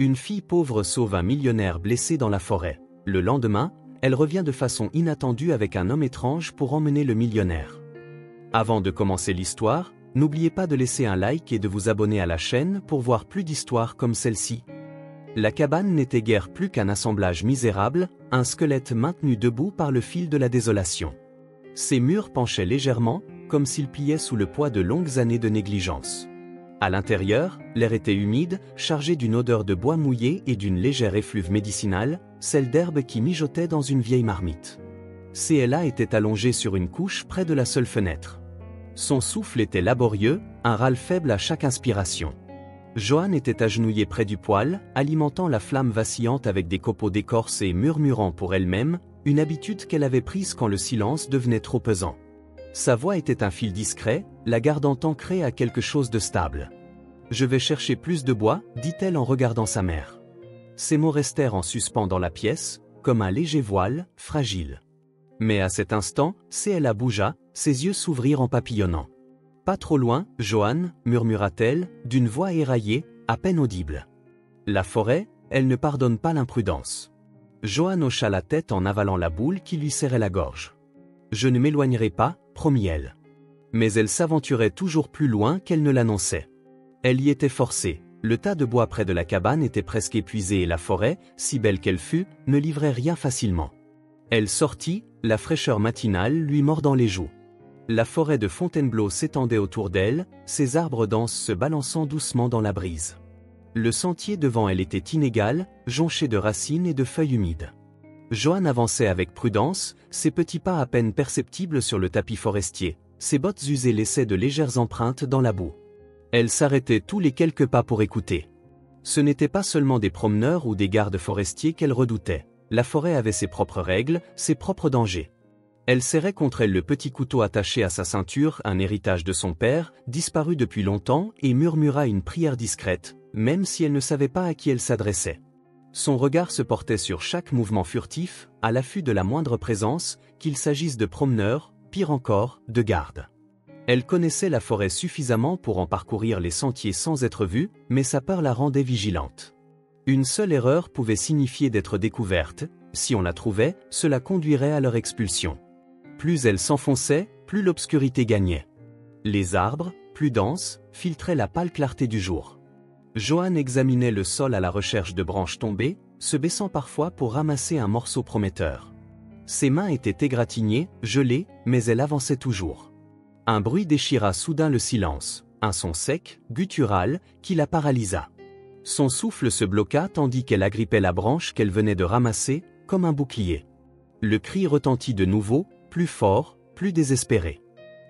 Une fille pauvre sauve un millionnaire blessé dans la forêt. Le lendemain, elle revient de façon inattendue avec un homme étrange pour emmener le millionnaire. Avant de commencer l'histoire, n'oubliez pas de laisser un like et de vous abonner à la chaîne pour voir plus d'histoires comme celle-ci. La cabane n'était guère plus qu'un assemblage misérable, un squelette maintenu debout par le fil de la désolation. Ses murs penchaient légèrement, comme s'ils pliaient sous le poids de longues années de négligence. À l'intérieur, l'air était humide, chargé d'une odeur de bois mouillé et d'une légère effluve médicinale, celle d'herbe qui mijotait dans une vieille marmite. CLA était allongée sur une couche près de la seule fenêtre. Son souffle était laborieux, un râle faible à chaque inspiration. Joanne était agenouillée près du poêle, alimentant la flamme vacillante avec des copeaux d'écorce et murmurant pour elle-même, une habitude qu'elle avait prise quand le silence devenait trop pesant. Sa voix était un fil discret, la gardant ancrée à quelque chose de stable. « Je vais chercher plus de bois », dit-elle en regardant sa mère. Ces mots restèrent en suspens dans la pièce, comme un léger voile, fragile. Mais à cet instant, CLA bougea, ses yeux s'ouvrirent en papillonnant. « Pas trop loin, Joanne », murmura-t-elle, d'une voix éraillée, à peine audible. La forêt, elle ne pardonne pas l'imprudence. Joanne hocha la tête en avalant la boule qui lui serrait la gorge. « Je ne m'éloignerai pas », promit-elle. Mais elle s'aventurait toujours plus loin qu'elle ne l'annonçait. Elle y était forcée. Le tas de bois près de la cabane était presque épuisé et la forêt, si belle qu'elle fût, ne livrait rien facilement. Elle sortit, la fraîcheur matinale lui mordant les joues. La forêt de Fontainebleau s'étendait autour d'elle, ses arbres denses se balançant doucement dans la brise. Le sentier devant elle était inégal, jonché de racines et de feuilles humides. Joanne avançait avec prudence, ses petits pas à peine perceptibles sur le tapis forestier, ses bottes usées laissaient de légères empreintes dans la boue. Elle s'arrêtait tous les quelques pas pour écouter. Ce n'étaient pas seulement des promeneurs ou des gardes forestiers qu'elle redoutait. La forêt avait ses propres règles, ses propres dangers. Elle serrait contre elle le petit couteau attaché à sa ceinture, un héritage de son père, disparu depuis longtemps, et murmura une prière discrète, même si elle ne savait pas à qui elle s'adressait. Son regard se portait sur chaque mouvement furtif, à l'affût de la moindre présence, qu'il s'agisse de promeneurs, pire encore, de gardes. Elle connaissait la forêt suffisamment pour en parcourir les sentiers sans être vue, mais sa peur la rendait vigilante. Une seule erreur pouvait signifier d'être découverte, si on la trouvait, cela conduirait à leur expulsion. Plus elle s'enfonçait, plus l'obscurité gagnait. Les arbres, plus denses, filtraient la pâle clarté du jour. Joanne examinait le sol à la recherche de branches tombées, se baissant parfois pour ramasser un morceau prometteur. Ses mains étaient égratignées, gelées, mais elle avançait toujours. Un bruit déchira soudain le silence, un son sec, guttural, qui la paralysa. Son souffle se bloqua tandis qu'elle agrippait la branche qu'elle venait de ramasser, comme un bouclier. Le cri retentit de nouveau, plus fort, plus désespéré.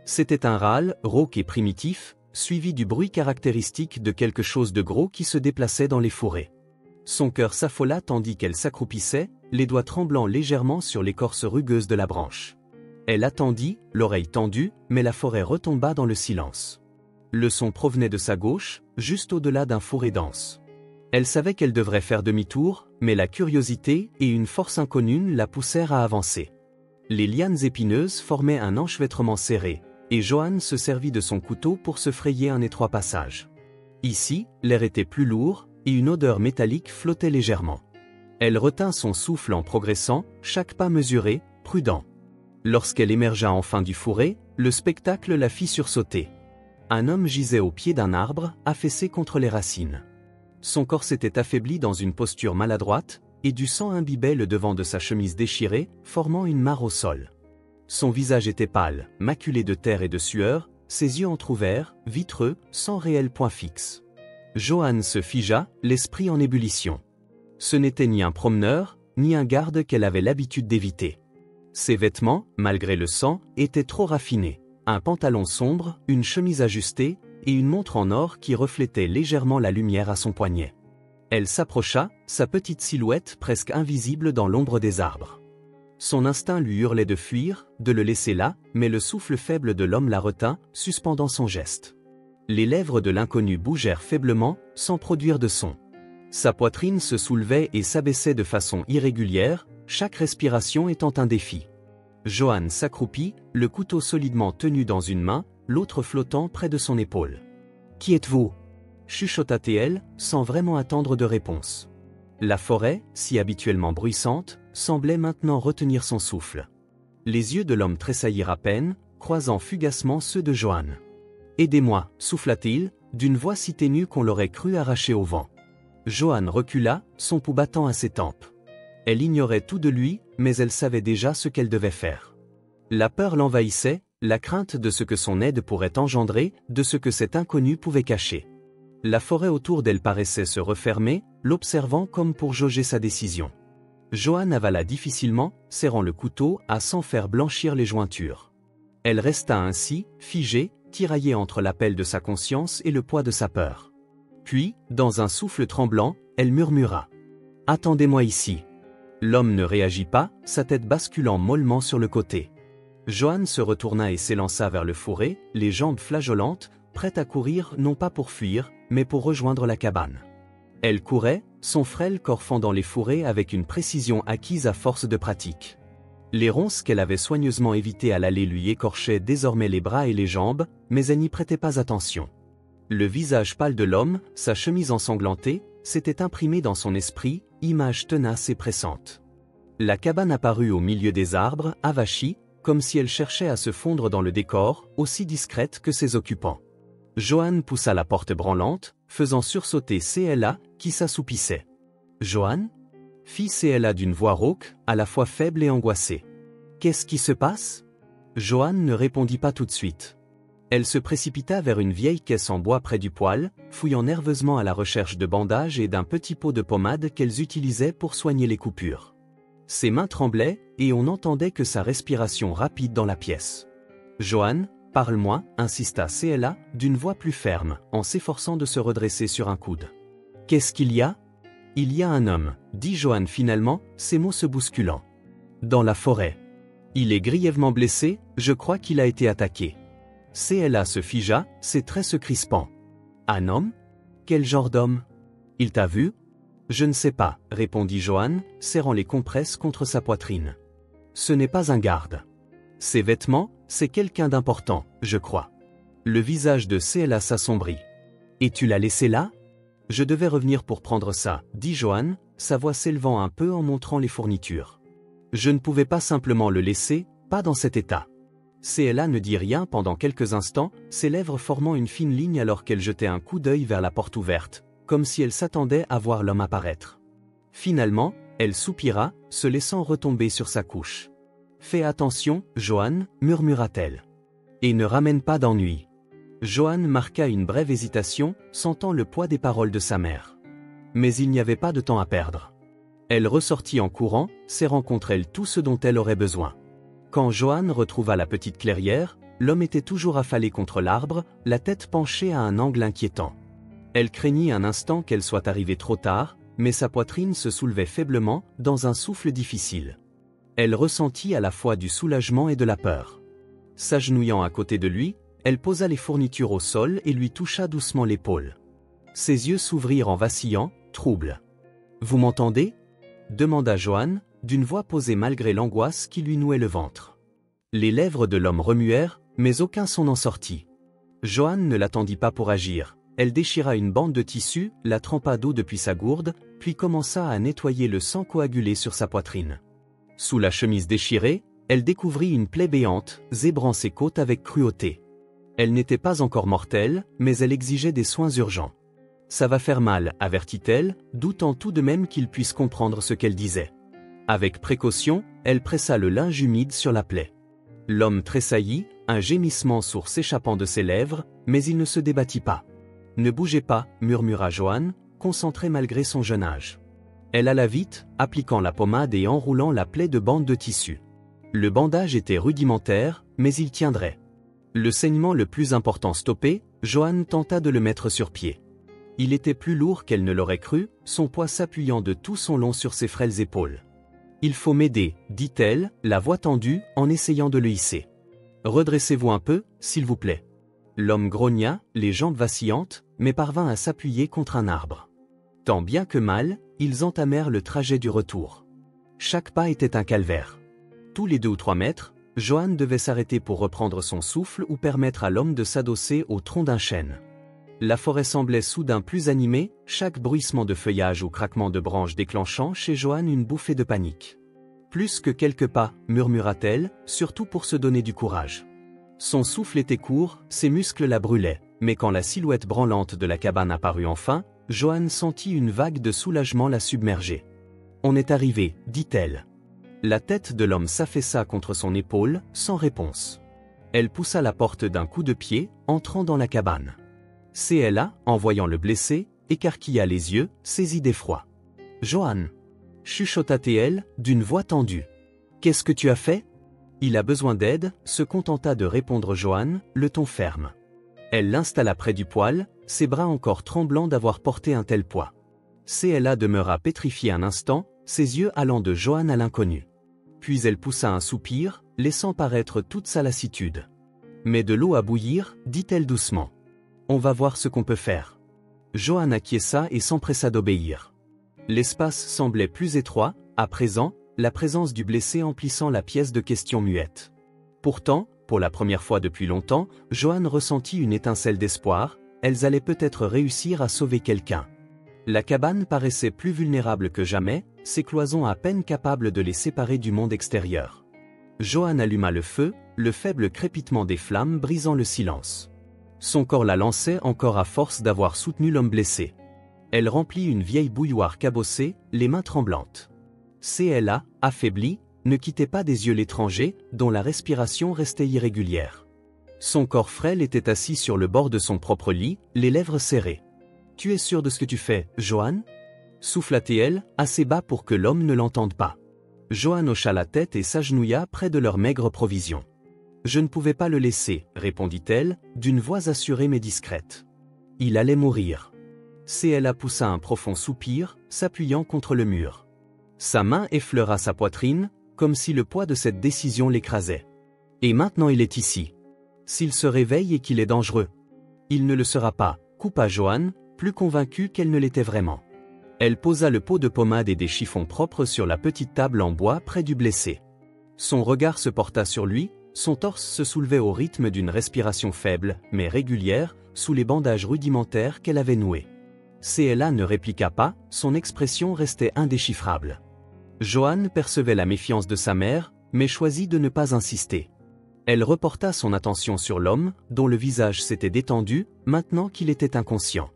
C'était un râle, rauque et primitif, suivi du bruit caractéristique de quelque chose de gros qui se déplaçait dans les fourrés. Son cœur s'affola tandis qu'elle s'accroupissait, les doigts tremblant légèrement sur l'écorce rugueuse de la branche. Elle attendit, l'oreille tendue, mais la forêt retomba dans le silence. Le son provenait de sa gauche, juste au-delà d'un fourré dense. Elle savait qu'elle devrait faire demi-tour, mais la curiosité et une force inconnue la poussèrent à avancer. Les lianes épineuses formaient un enchevêtrement serré, et Joanne se servit de son couteau pour se frayer un étroit passage. Ici, l'air était plus lourd, et une odeur métallique flottait légèrement. Elle retint son souffle en progressant, chaque pas mesuré, prudent. Lorsqu'elle émergea enfin du fourré, le spectacle la fit sursauter. Un homme gisait au pied d'un arbre, affaissé contre les racines. Son corps s'était affaibli dans une posture maladroite, et du sang imbibait le devant de sa chemise déchirée, formant une mare au sol. Son visage était pâle, maculé de terre et de sueur, ses yeux entr'ouverts, vitreux, sans réel point fixe. Joanne se figea, l'esprit en ébullition. Ce n'était ni un promeneur, ni un garde qu'elle avait l'habitude d'éviter. Ses vêtements, malgré le sang, étaient trop raffinés. Un pantalon sombre, une chemise ajustée, et une montre en or qui reflétait légèrement la lumière à son poignet. Elle s'approcha, sa petite silhouette presque invisible dans l'ombre des arbres. Son instinct lui hurlait de fuir, de le laisser là, mais le souffle faible de l'homme la retint, suspendant son geste. Les lèvres de l'inconnu bougèrent faiblement, sans produire de son. Sa poitrine se soulevait et s'abaissait de façon irrégulière, chaque respiration étant un défi. Joanne s'accroupit, le couteau solidement tenu dans une main, l'autre flottant près de son épaule. « Qui êtes-vous » chuchota-t-elle, sans vraiment attendre de réponse. La forêt, si habituellement bruissante, semblait maintenant retenir son souffle. Les yeux de l'homme tressaillirent à peine, croisant fugacement ceux de Johann. « Aidez-moi » souffla-t-il, d'une voix si ténue qu'on l'aurait cru arrachée au vent. Johann recula, son pouls battant à ses tempes. Elle ignorait tout de lui, mais elle savait déjà ce qu'elle devait faire. La peur l'envahissait, la crainte de ce que son aide pourrait engendrer, de ce que cet inconnu pouvait cacher. La forêt autour d'elle paraissait se refermer, l'observant comme pour jauger sa décision. Johann avala difficilement, serrant le couteau à s'en faire blanchir les jointures. Elle resta ainsi, figée, tiraillée entre l'appel de sa conscience et le poids de sa peur. Puis, dans un souffle tremblant, elle murmura « Attendez-moi ici ». L'homme ne réagit pas, sa tête basculant mollement sur le côté. Johann se retourna et s'élança vers le fourré, les jambes flageolantes, prête à courir non pas pour fuir, mais pour rejoindre la cabane. Elle courait, son frêle corps fendant les fourrés avec une précision acquise à force de pratique. Les ronces qu'elle avait soigneusement évitées à l'aller lui écorchaient désormais les bras et les jambes, mais elle n'y prêtait pas attention. Le visage pâle de l'homme, sa chemise ensanglantée, s'était imprimé dans son esprit, image tenace et pressante. La cabane apparut au milieu des arbres, avachie, comme si elle cherchait à se fondre dans le décor, aussi discrète que ses occupants. Johann poussa la porte branlante, faisant sursauter CLA, qui s'assoupissait. « Johann » fit CLA d'une voix rauque, à la fois faible et angoissée. « Qu'est-ce qui se passe » Johann ne répondit pas tout de suite. Elle se précipita vers une vieille caisse en bois près du poêle, fouillant nerveusement à la recherche de bandages et d'un petit pot de pommade qu'elles utilisaient pour soigner les coupures. Ses mains tremblaient, et on n'entendait que sa respiration rapide dans la pièce. « Johann, parle-moi » insista CLA, d'une voix plus ferme, en s'efforçant de se redresser sur un coude. « Qu'est-ce qu'il y a » ? « Il y a un homme, » dit Johann finalement, ses mots se bousculant. « Dans la forêt. Il est grièvement blessé, je crois qu'il a été attaqué. » CLA se figea, ses traits se crispant. « Un homme ? Quel genre d'homme ? Il t'a vu ? » « Je ne sais pas, » répondit Johann, serrant les compresses contre sa poitrine. « Ce n'est pas un garde. Ses vêtements, c'est quelqu'un d'important, je crois. » Le visage de CLA s'assombrit. « Et tu l'as laissé là ? » « Je devais revenir pour prendre ça, » dit Johann, sa voix s'élevant un peu en montrant les fournitures. « Je ne pouvais pas simplement le laisser, pas dans cet état. » CLA ne dit rien pendant quelques instants, ses lèvres formant une fine ligne alors qu'elle jetait un coup d'œil vers la porte ouverte, comme si elle s'attendait à voir l'homme apparaître. Finalement, elle soupira, se laissant retomber sur sa couche. « Fais attention, Johann, » murmura-t-elle. « Et ne ramène pas d'ennui. » Johann marqua une brève hésitation, sentant le poids des paroles de sa mère. Mais il n'y avait pas de temps à perdre. Elle ressortit en courant, serrant contre elle tout ce dont elle aurait besoin. Quand Johann retrouva la petite clairière, l'homme était toujours affalé contre l'arbre, la tête penchée à un angle inquiétant. Elle craignit un instant qu'elle soit arrivée trop tard, mais sa poitrine se soulevait faiblement, dans un souffle difficile. Elle ressentit à la fois du soulagement et de la peur. S'agenouillant à côté de lui, elle posa les fournitures au sol et lui toucha doucement l'épaule. Ses yeux s'ouvrirent en vacillant, troubles. « Vous m'entendez » demanda Johann, d'une voix posée malgré l'angoisse qui lui nouait le ventre. Les lèvres de l'homme remuèrent, mais aucun son n'en sortit. Johann ne l'attendit pas pour agir. Elle déchira une bande de tissu, la trempa d'eau depuis sa gourde, puis commença à nettoyer le sang coagulé sur sa poitrine. Sous la chemise déchirée, elle découvrit une plaie béante, zébrant ses côtes avec cruauté. Elle n'était pas encore mortelle, mais elle exigeait des soins urgents. « Ça va faire mal » avertit-elle, doutant tout de même qu'il puisse comprendre ce qu'elle disait. Avec précaution, elle pressa le linge humide sur la plaie. L'homme tressaillit, un gémissement sourd s'échappant de ses lèvres, mais il ne se débattit pas. « Ne bougez pas » murmura Johann, concentré malgré son jeune âge. Elle alla vite, appliquant la pommade et enroulant la plaie de bandes de tissu. Le bandage était rudimentaire, mais il tiendrait. Le saignement le plus important stoppé, Johann tenta de le mettre sur pied. Il était plus lourd qu'elle ne l'aurait cru, son poids s'appuyant de tout son long sur ses frêles épaules. « Il faut m'aider » dit-elle, la voix tendue, en essayant de le hisser. « Redressez-vous un peu, s'il vous plaît. » L'homme grogna, les jambes vacillantes, mais parvint à s'appuyer contre un arbre. Tant bien que mal, ils entamèrent le trajet du retour. Chaque pas était un calvaire. Tous les 2 ou 3 mètres, Johann devait s'arrêter pour reprendre son souffle ou permettre à l'homme de s'adosser au tronc d'un chêne. La forêt semblait soudain plus animée, chaque bruissement de feuillage ou craquement de branches déclenchant chez Joanne une bouffée de panique. Plus que quelques pas, murmura-t-elle, surtout pour se donner du courage. Son souffle était court, ses muscles la brûlaient, mais quand la silhouette branlante de la cabane apparut enfin, Joanne sentit une vague de soulagement la submerger. « On est arrivé, dit-elle. » La tête de l'homme s'affaissa contre son épaule, sans réponse. Elle poussa la porte d'un coup de pied, entrant dans la cabane. CLA, en voyant le blessé, écarquilla les yeux, saisi d'effroi. « Joanne !» chuchota-t-elle, d'une voix tendue. « Qu'est-ce que tu as fait ?» Il a besoin d'aide, se contenta de répondre Joanne, le ton ferme. Elle l'installa près du poêle, ses bras encore tremblants d'avoir porté un tel poids. CLA demeura pétrifiée un instant, ses yeux allant de Joanne à l'inconnu. Puis elle poussa un soupir, laissant paraître toute sa lassitude. « Mets de l'eau à bouillir, dit-elle doucement. On va voir ce qu'on peut faire. » Joanne acquiesça et s'empressa d'obéir. L'espace semblait plus étroit, à présent, la présence du blessé emplissant la pièce de questions muettes. Pourtant, pour la première fois depuis longtemps, Joanne ressentit une étincelle d'espoir, elles allaient peut-être réussir à sauver quelqu'un. La cabane paraissait plus vulnérable que jamais, ses cloisons à peine capables de les séparer du monde extérieur. Joanne alluma le feu, le faible crépitement des flammes brisant le silence. Son corps la lançait encore à force d'avoir soutenu l'homme blessé. Elle remplit une vieille bouilloire cabossée, les mains tremblantes. CLA, affaiblie, ne quittait pas des yeux l'étranger, dont la respiration restait irrégulière. Son corps frêle était assis sur le bord de son propre lit, les lèvres serrées. « Tu es sûr de ce que tu fais, Joanne ?» souffla-t-elle, assez bas pour que l'homme ne l'entende pas. Joanne hocha la tête et s'agenouilla près de leurs maigres provisions. « Je ne pouvais pas le laisser, répondit-elle, d'une voix assurée mais discrète. Il allait mourir. CLA poussa un profond soupir, s'appuyant contre le mur. Sa main effleura sa poitrine, comme si le poids de cette décision l'écrasait. Et maintenant il est ici. S'il se réveille et qu'il est dangereux. Il ne le sera pas, coupa Joanne, plus convaincue qu'elle ne l'était vraiment. Elle posa le pot de pommade et des chiffons propres sur la petite table en bois près du blessé. Son regard se porta sur lui, son torse se soulevait au rythme d'une respiration faible, mais régulière, sous les bandages rudimentaires qu'elle avait noués. CLA ne répliqua pas, son expression restait indéchiffrable. Joanne percevait la méfiance de sa mère, mais choisit de ne pas insister. Elle reporta son attention sur l'homme, dont le visage s'était détendu, maintenant qu'il était inconscient.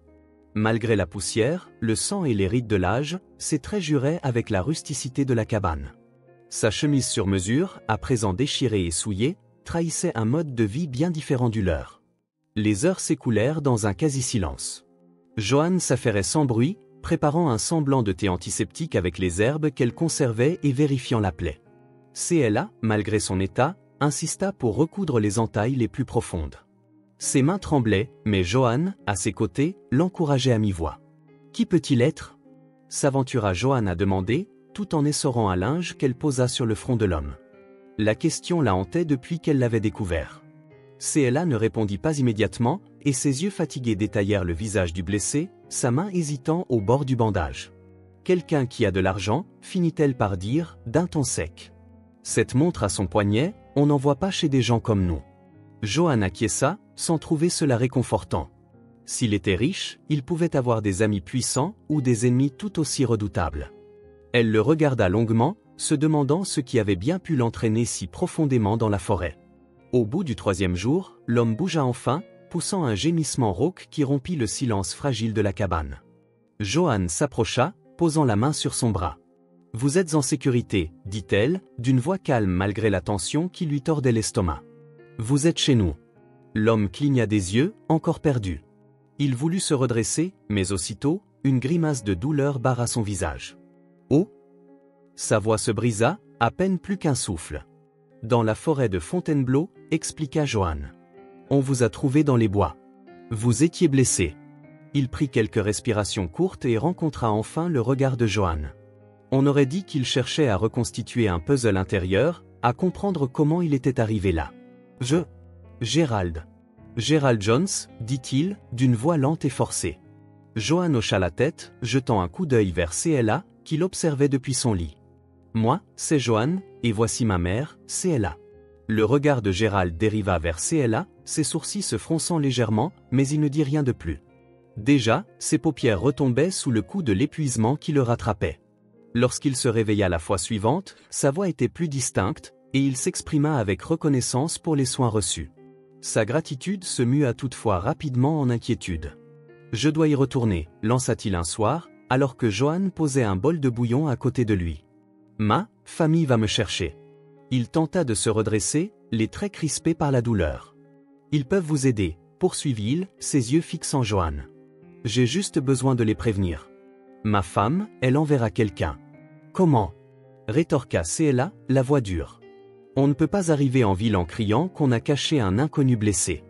Malgré la poussière, le sang et les rides de l'âge, ses traits juraient avec la rusticité de la cabane. Sa chemise sur mesure, à présent déchirée et souillée, trahissait un mode de vie bien différent du leur. Les heures s'écoulèrent dans un quasi-silence. Joanne s'affairait sans bruit, préparant un semblant de thé antiseptique avec les herbes qu'elle conservait et vérifiant la plaie. CLA, malgré son état, insista pour recoudre les entailles les plus profondes. Ses mains tremblaient, mais Joanne, à ses côtés, l'encourageait à mi-voix. « Qui peut-il être ?» s'aventura Joanne à demander, tout en essorant un linge qu'elle posa sur le front de l'homme. La question la hantait depuis qu'elle l'avait découvert. CLA ne répondit pas immédiatement, et ses yeux fatigués détaillèrent le visage du blessé, sa main hésitant au bord du bandage. « Quelqu'un qui a de l'argent, finit-elle par dire, d'un ton sec. Cette montre à son poignet, on n'en voit pas chez des gens comme nous. » Joanne acquiesça, sans trouver cela réconfortant. S'il était riche, il pouvait avoir des amis puissants ou des ennemis tout aussi redoutables. Elle le regarda longuement, se demandant ce qui avait bien pu l'entraîner si profondément dans la forêt. Au bout du 3e jour, l'homme bougea enfin, poussant un gémissement rauque qui rompit le silence fragile de la cabane. Joanne s'approcha, posant la main sur son bras. « Vous êtes en sécurité, dit-elle, d'une voix calme malgré la tension qui lui tordait l'estomac. Vous êtes chez nous. » L'homme cligna des yeux, encore perdu. Il voulut se redresser, mais aussitôt, une grimace de douleur barra son visage. « Oh !» Sa voix se brisa, à peine plus qu'un souffle. « Dans la forêt de Fontainebleau, expliqua Joanne. On vous a trouvé dans les bois. Vous étiez blessé. » Il prit quelques respirations courtes et rencontra enfin le regard de Joanne. On aurait dit qu'il cherchait à reconstituer un puzzle intérieur, à comprendre comment il était arrivé là. Gérald. Gérald Jones, dit-il, d'une voix lente et forcée. Joanne hocha la tête, jetant un coup d'œil vers CLA, qui l'observait depuis son lit. Moi, c'est Joanne, et voici ma mère, CLA. Le regard de Gérald dériva vers CLA, ses sourcils se fronçant légèrement, mais il ne dit rien de plus. Déjà, ses paupières retombaient sous le coup de l'épuisement qui le rattrapait. Lorsqu'il se réveilla la fois suivante, sa voix était plus distincte, et il s'exprima avec reconnaissance pour les soins reçus. Sa gratitude se mua toutefois rapidement en inquiétude. « Je dois y retourner », lança-t-il un soir, alors que Johan posait un bol de bouillon à côté de lui. « Ma famille va me chercher. » Il tenta de se redresser, les traits crispés par la douleur. « Ils peuvent vous aider », poursuivit-il, ses yeux fixant Johan. « J'ai juste besoin de les prévenir. Ma femme, elle enverra quelqu'un. »« Comment ?» rétorqua Céla, la voix dure. « On ne peut pas arriver en ville en criant qu'on a caché un inconnu blessé.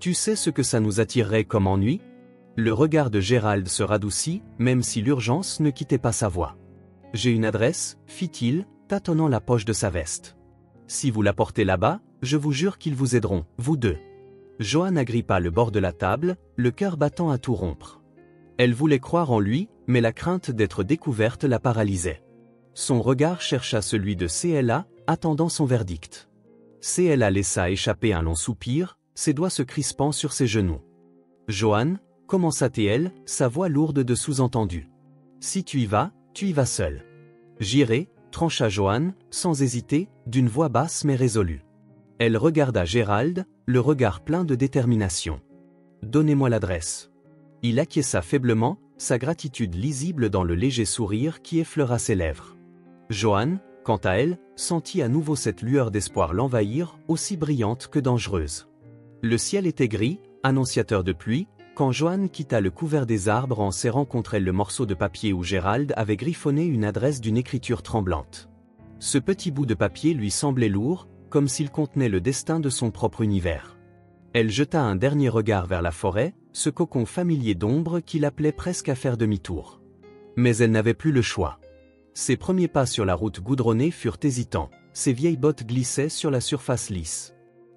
Tu sais ce que ça nous attirerait comme ennui ?» Le regard de Gérald se radoucit, même si l'urgence ne quittait pas sa voix. « J'ai une adresse, fit-il, tâtonnant la poche de sa veste. Si vous la portez là-bas, je vous jure qu'ils vous aideront, vous deux. » Johan agrippa le bord de la table, le cœur battant à tout rompre. Elle voulait croire en lui, mais la crainte d'être découverte la paralysait. Son regard chercha celui de Céla, attendant son verdict. Céla laissa échapper un long soupir, ses doigts se crispant sur ses genoux. « Johan, commença-t-elle, sa voix lourde de sous-entendu. Si tu y vas seul. »« J'irai, » trancha Johan, sans hésiter, d'une voix basse mais résolue. Elle regarda Gérald, le regard plein de détermination. « Donnez-moi l'adresse. » Il acquiesça faiblement, sa gratitude lisible dans le léger sourire qui effleura ses lèvres. Johan, quant à elle, sentit à nouveau cette lueur d'espoir l'envahir, aussi brillante que dangereuse. Le ciel était gris, annonciateur de pluie, quand Johan quitta le couvert des arbres en serrant contre elle le morceau de papier où Gérald avait griffonné une adresse d'une écriture tremblante. Ce petit bout de papier lui semblait lourd, comme s'il contenait le destin de son propre univers. Elle jeta un dernier regard vers la forêt, ce cocon familier d'ombre qui l'appelait presque à faire demi-tour. Mais elle n'avait plus le choix. Ses premiers pas sur la route goudronnée furent hésitants, ses vieilles bottes glissaient sur la surface lisse.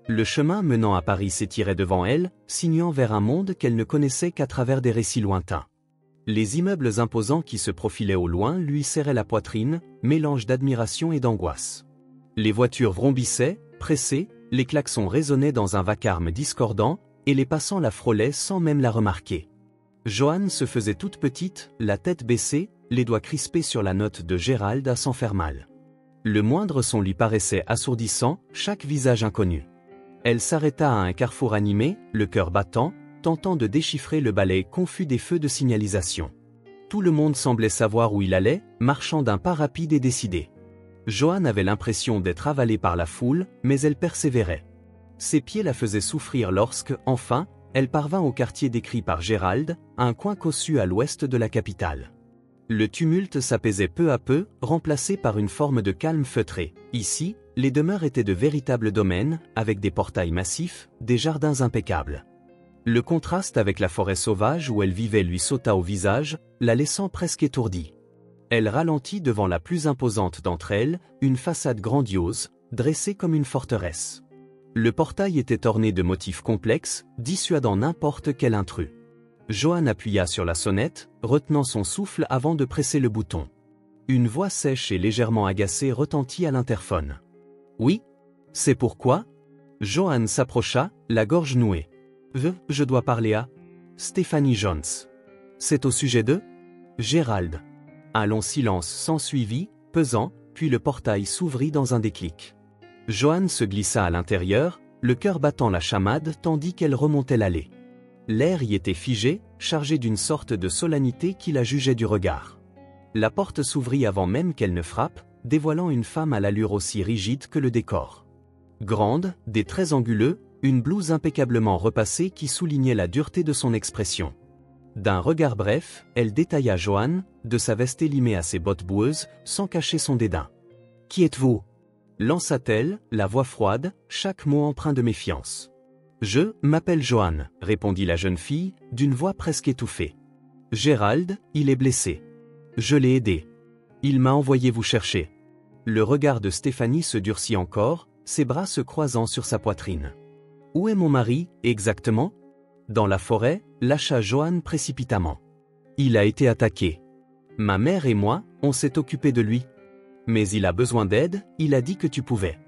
Le chemin menant à Paris s'étirait devant elle, signant vers un monde qu'elle ne connaissait qu'à travers des récits lointains. Les immeubles imposants qui se profilaient au loin lui serraient la poitrine, mélange d'admiration et d'angoisse. Les voitures vrombissaient, pressées, les klaxons résonnaient dans un vacarme discordant, et les passants la frôlaient sans même la remarquer. Johan se faisait toute petite, la tête baissée, les doigts crispés sur la note de Gérald à s'en faire mal. Le moindre son lui paraissait assourdissant, chaque visage inconnu. Elle s'arrêta à un carrefour animé, le cœur battant, tentant de déchiffrer le balai confus des feux de signalisation. Tout le monde semblait savoir où il allait, marchant d'un pas rapide et décidé. Johan avait l'impression d'être avalée par la foule, mais elle persévérait. Ses pieds la faisaient souffrir lorsque, enfin, elle parvint au quartier décrit par Gérald, un coin cossu à l'ouest de la capitale. Le tumulte s'apaisait peu à peu, remplacé par une forme de calme feutré. Ici, les demeures étaient de véritables domaines, avec des portails massifs, des jardins impeccables. Le contraste avec la forêt sauvage où elle vivait lui sauta au visage, la laissant presque étourdie. Elle ralentit devant la plus imposante d'entre elles, une façade grandiose, dressée comme une forteresse. Le portail était orné de motifs complexes, dissuadant n'importe quel intrus. Johan appuya sur la sonnette, retenant son souffle avant de presser le bouton. Une voix sèche et légèrement agacée retentit à l'interphone. « Oui ? C'est pourquoi ?» Johan s'approcha, la gorge nouée. « Je dois parler à Stéphanie Jones. » « C'est au sujet de ?» Gérald. Un long silence s'ensuivit, pesant, puis le portail s'ouvrit dans un déclic. Johan se glissa à l'intérieur, le cœur battant la chamade tandis qu'elle remontait l'allée. L'air y était figé, chargé d'une sorte de solennité qui la jugeait du regard. La porte s'ouvrit avant même qu'elle ne frappe, dévoilant une femme à l'allure aussi rigide que le décor. Grande, des traits anguleux, une blouse impeccablement repassée qui soulignait la dureté de son expression. D'un regard bref, elle détailla Johan, de sa veste élimée à ses bottes boueuses, sans cacher son dédain. « Qui êtes-vous » lança-t-elle, la voix froide, chaque mot empreint de méfiance. « Je m'appelle Johan » répondit la jeune fille, d'une voix presque étouffée. « Gérald, il est blessé. Je l'ai aidé. Il m'a envoyé vous chercher. » Le regard de Stéphanie se durcit encore, ses bras se croisant sur sa poitrine. « Où est mon mari, exactement ?» Dans la forêt, lâcha Johan précipitamment. « Il a été attaqué. Ma mère et moi, on s'est occupé de lui. Mais il a besoin d'aide, il a dit que tu pouvais. »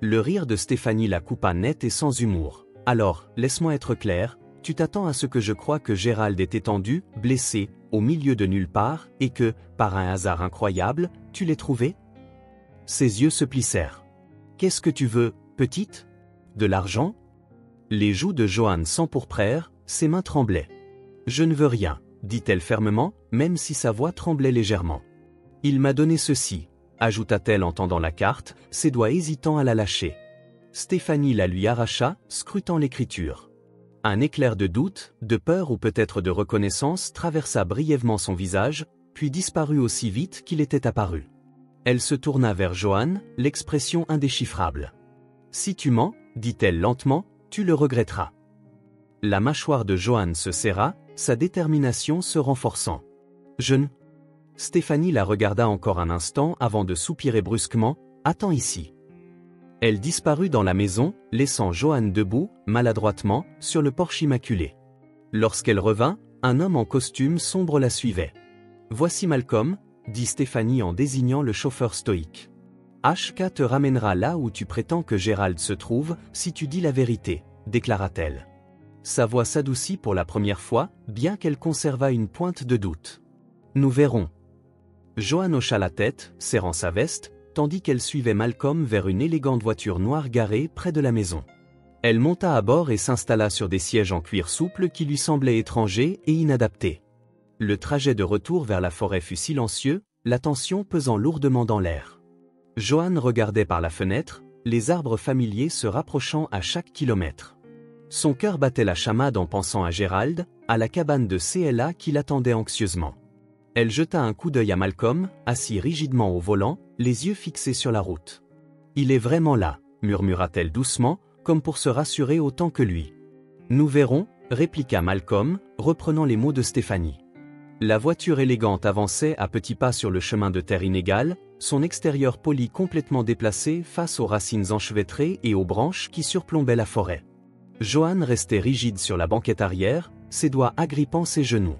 Le rire de Stéphanie la coupa net et sans humour. « Alors, laisse-moi être clair, tu t'attends à ce que je croie que Gérald est étendu, blessé, au milieu de nulle part, et que, par un hasard incroyable, tu l'aies trouvé? Ses yeux se plissèrent. Qu'est-ce que tu veux, petite? De l'argent? Les joues de Joanne s'empourprèrent, ses mains tremblaient. Je ne veux rien, dit-elle fermement, même si sa voix tremblait légèrement. Il m'a donné ceci, ajouta-t-elle en tendant la carte, ses doigts hésitants à la lâcher. Stéphanie la lui arracha, scrutant l'écriture. Un éclair de doute, de peur ou peut-être de reconnaissance traversa brièvement son visage, puis disparut aussi vite qu'il était apparu. Elle se tourna vers Joanne, l'expression indéchiffrable. « Si tu mens, dit-elle lentement, tu le regretteras. » La mâchoire de Joanne se serra, sa détermination se renforçant. « Je ne... » Stéphanie la regarda encore un instant avant de soupirer brusquement, « Attends ici. » Elle disparut dans la maison, laissant Joanne debout, maladroitement, sur le porche immaculé. Lorsqu'elle revint, un homme en costume sombre la suivait. « Voici Malcolm, » dit Stéphanie en désignant le chauffeur stoïque. « HK te ramènera là où tu prétends que Gérald se trouve, si tu dis la vérité, » déclara-t-elle. Sa voix s'adoucit pour la première fois, bien qu'elle conservât une pointe de doute. « Nous verrons. » Joanne hocha la tête, serrant sa veste, tandis qu'elle suivait Malcolm vers une élégante voiture noire garée près de la maison. Elle monta à bord et s'installa sur des sièges en cuir souple qui lui semblaient étrangers et inadaptés. Le trajet de retour vers la forêt fut silencieux, la tension pesant lourdement dans l'air. Joanne regardait par la fenêtre, les arbres familiers se rapprochant à chaque kilomètre. Son cœur battait la chamade en pensant à Gérald, à la cabane de CLA qui l'attendait anxieusement. Elle jeta un coup d'œil à Malcolm, assis rigidement au volant, les yeux fixés sur la route. « Il est vraiment là, » murmura-t-elle doucement, comme pour se rassurer autant que lui. « Nous verrons, » répliqua Malcolm, reprenant les mots de Stéphanie. La voiture élégante avançait à petits pas sur le chemin de terre inégal, son extérieur poli complètement déplacé face aux racines enchevêtrées et aux branches qui surplombaient la forêt. Joanne restait rigide sur la banquette arrière, ses doigts agrippant ses genoux.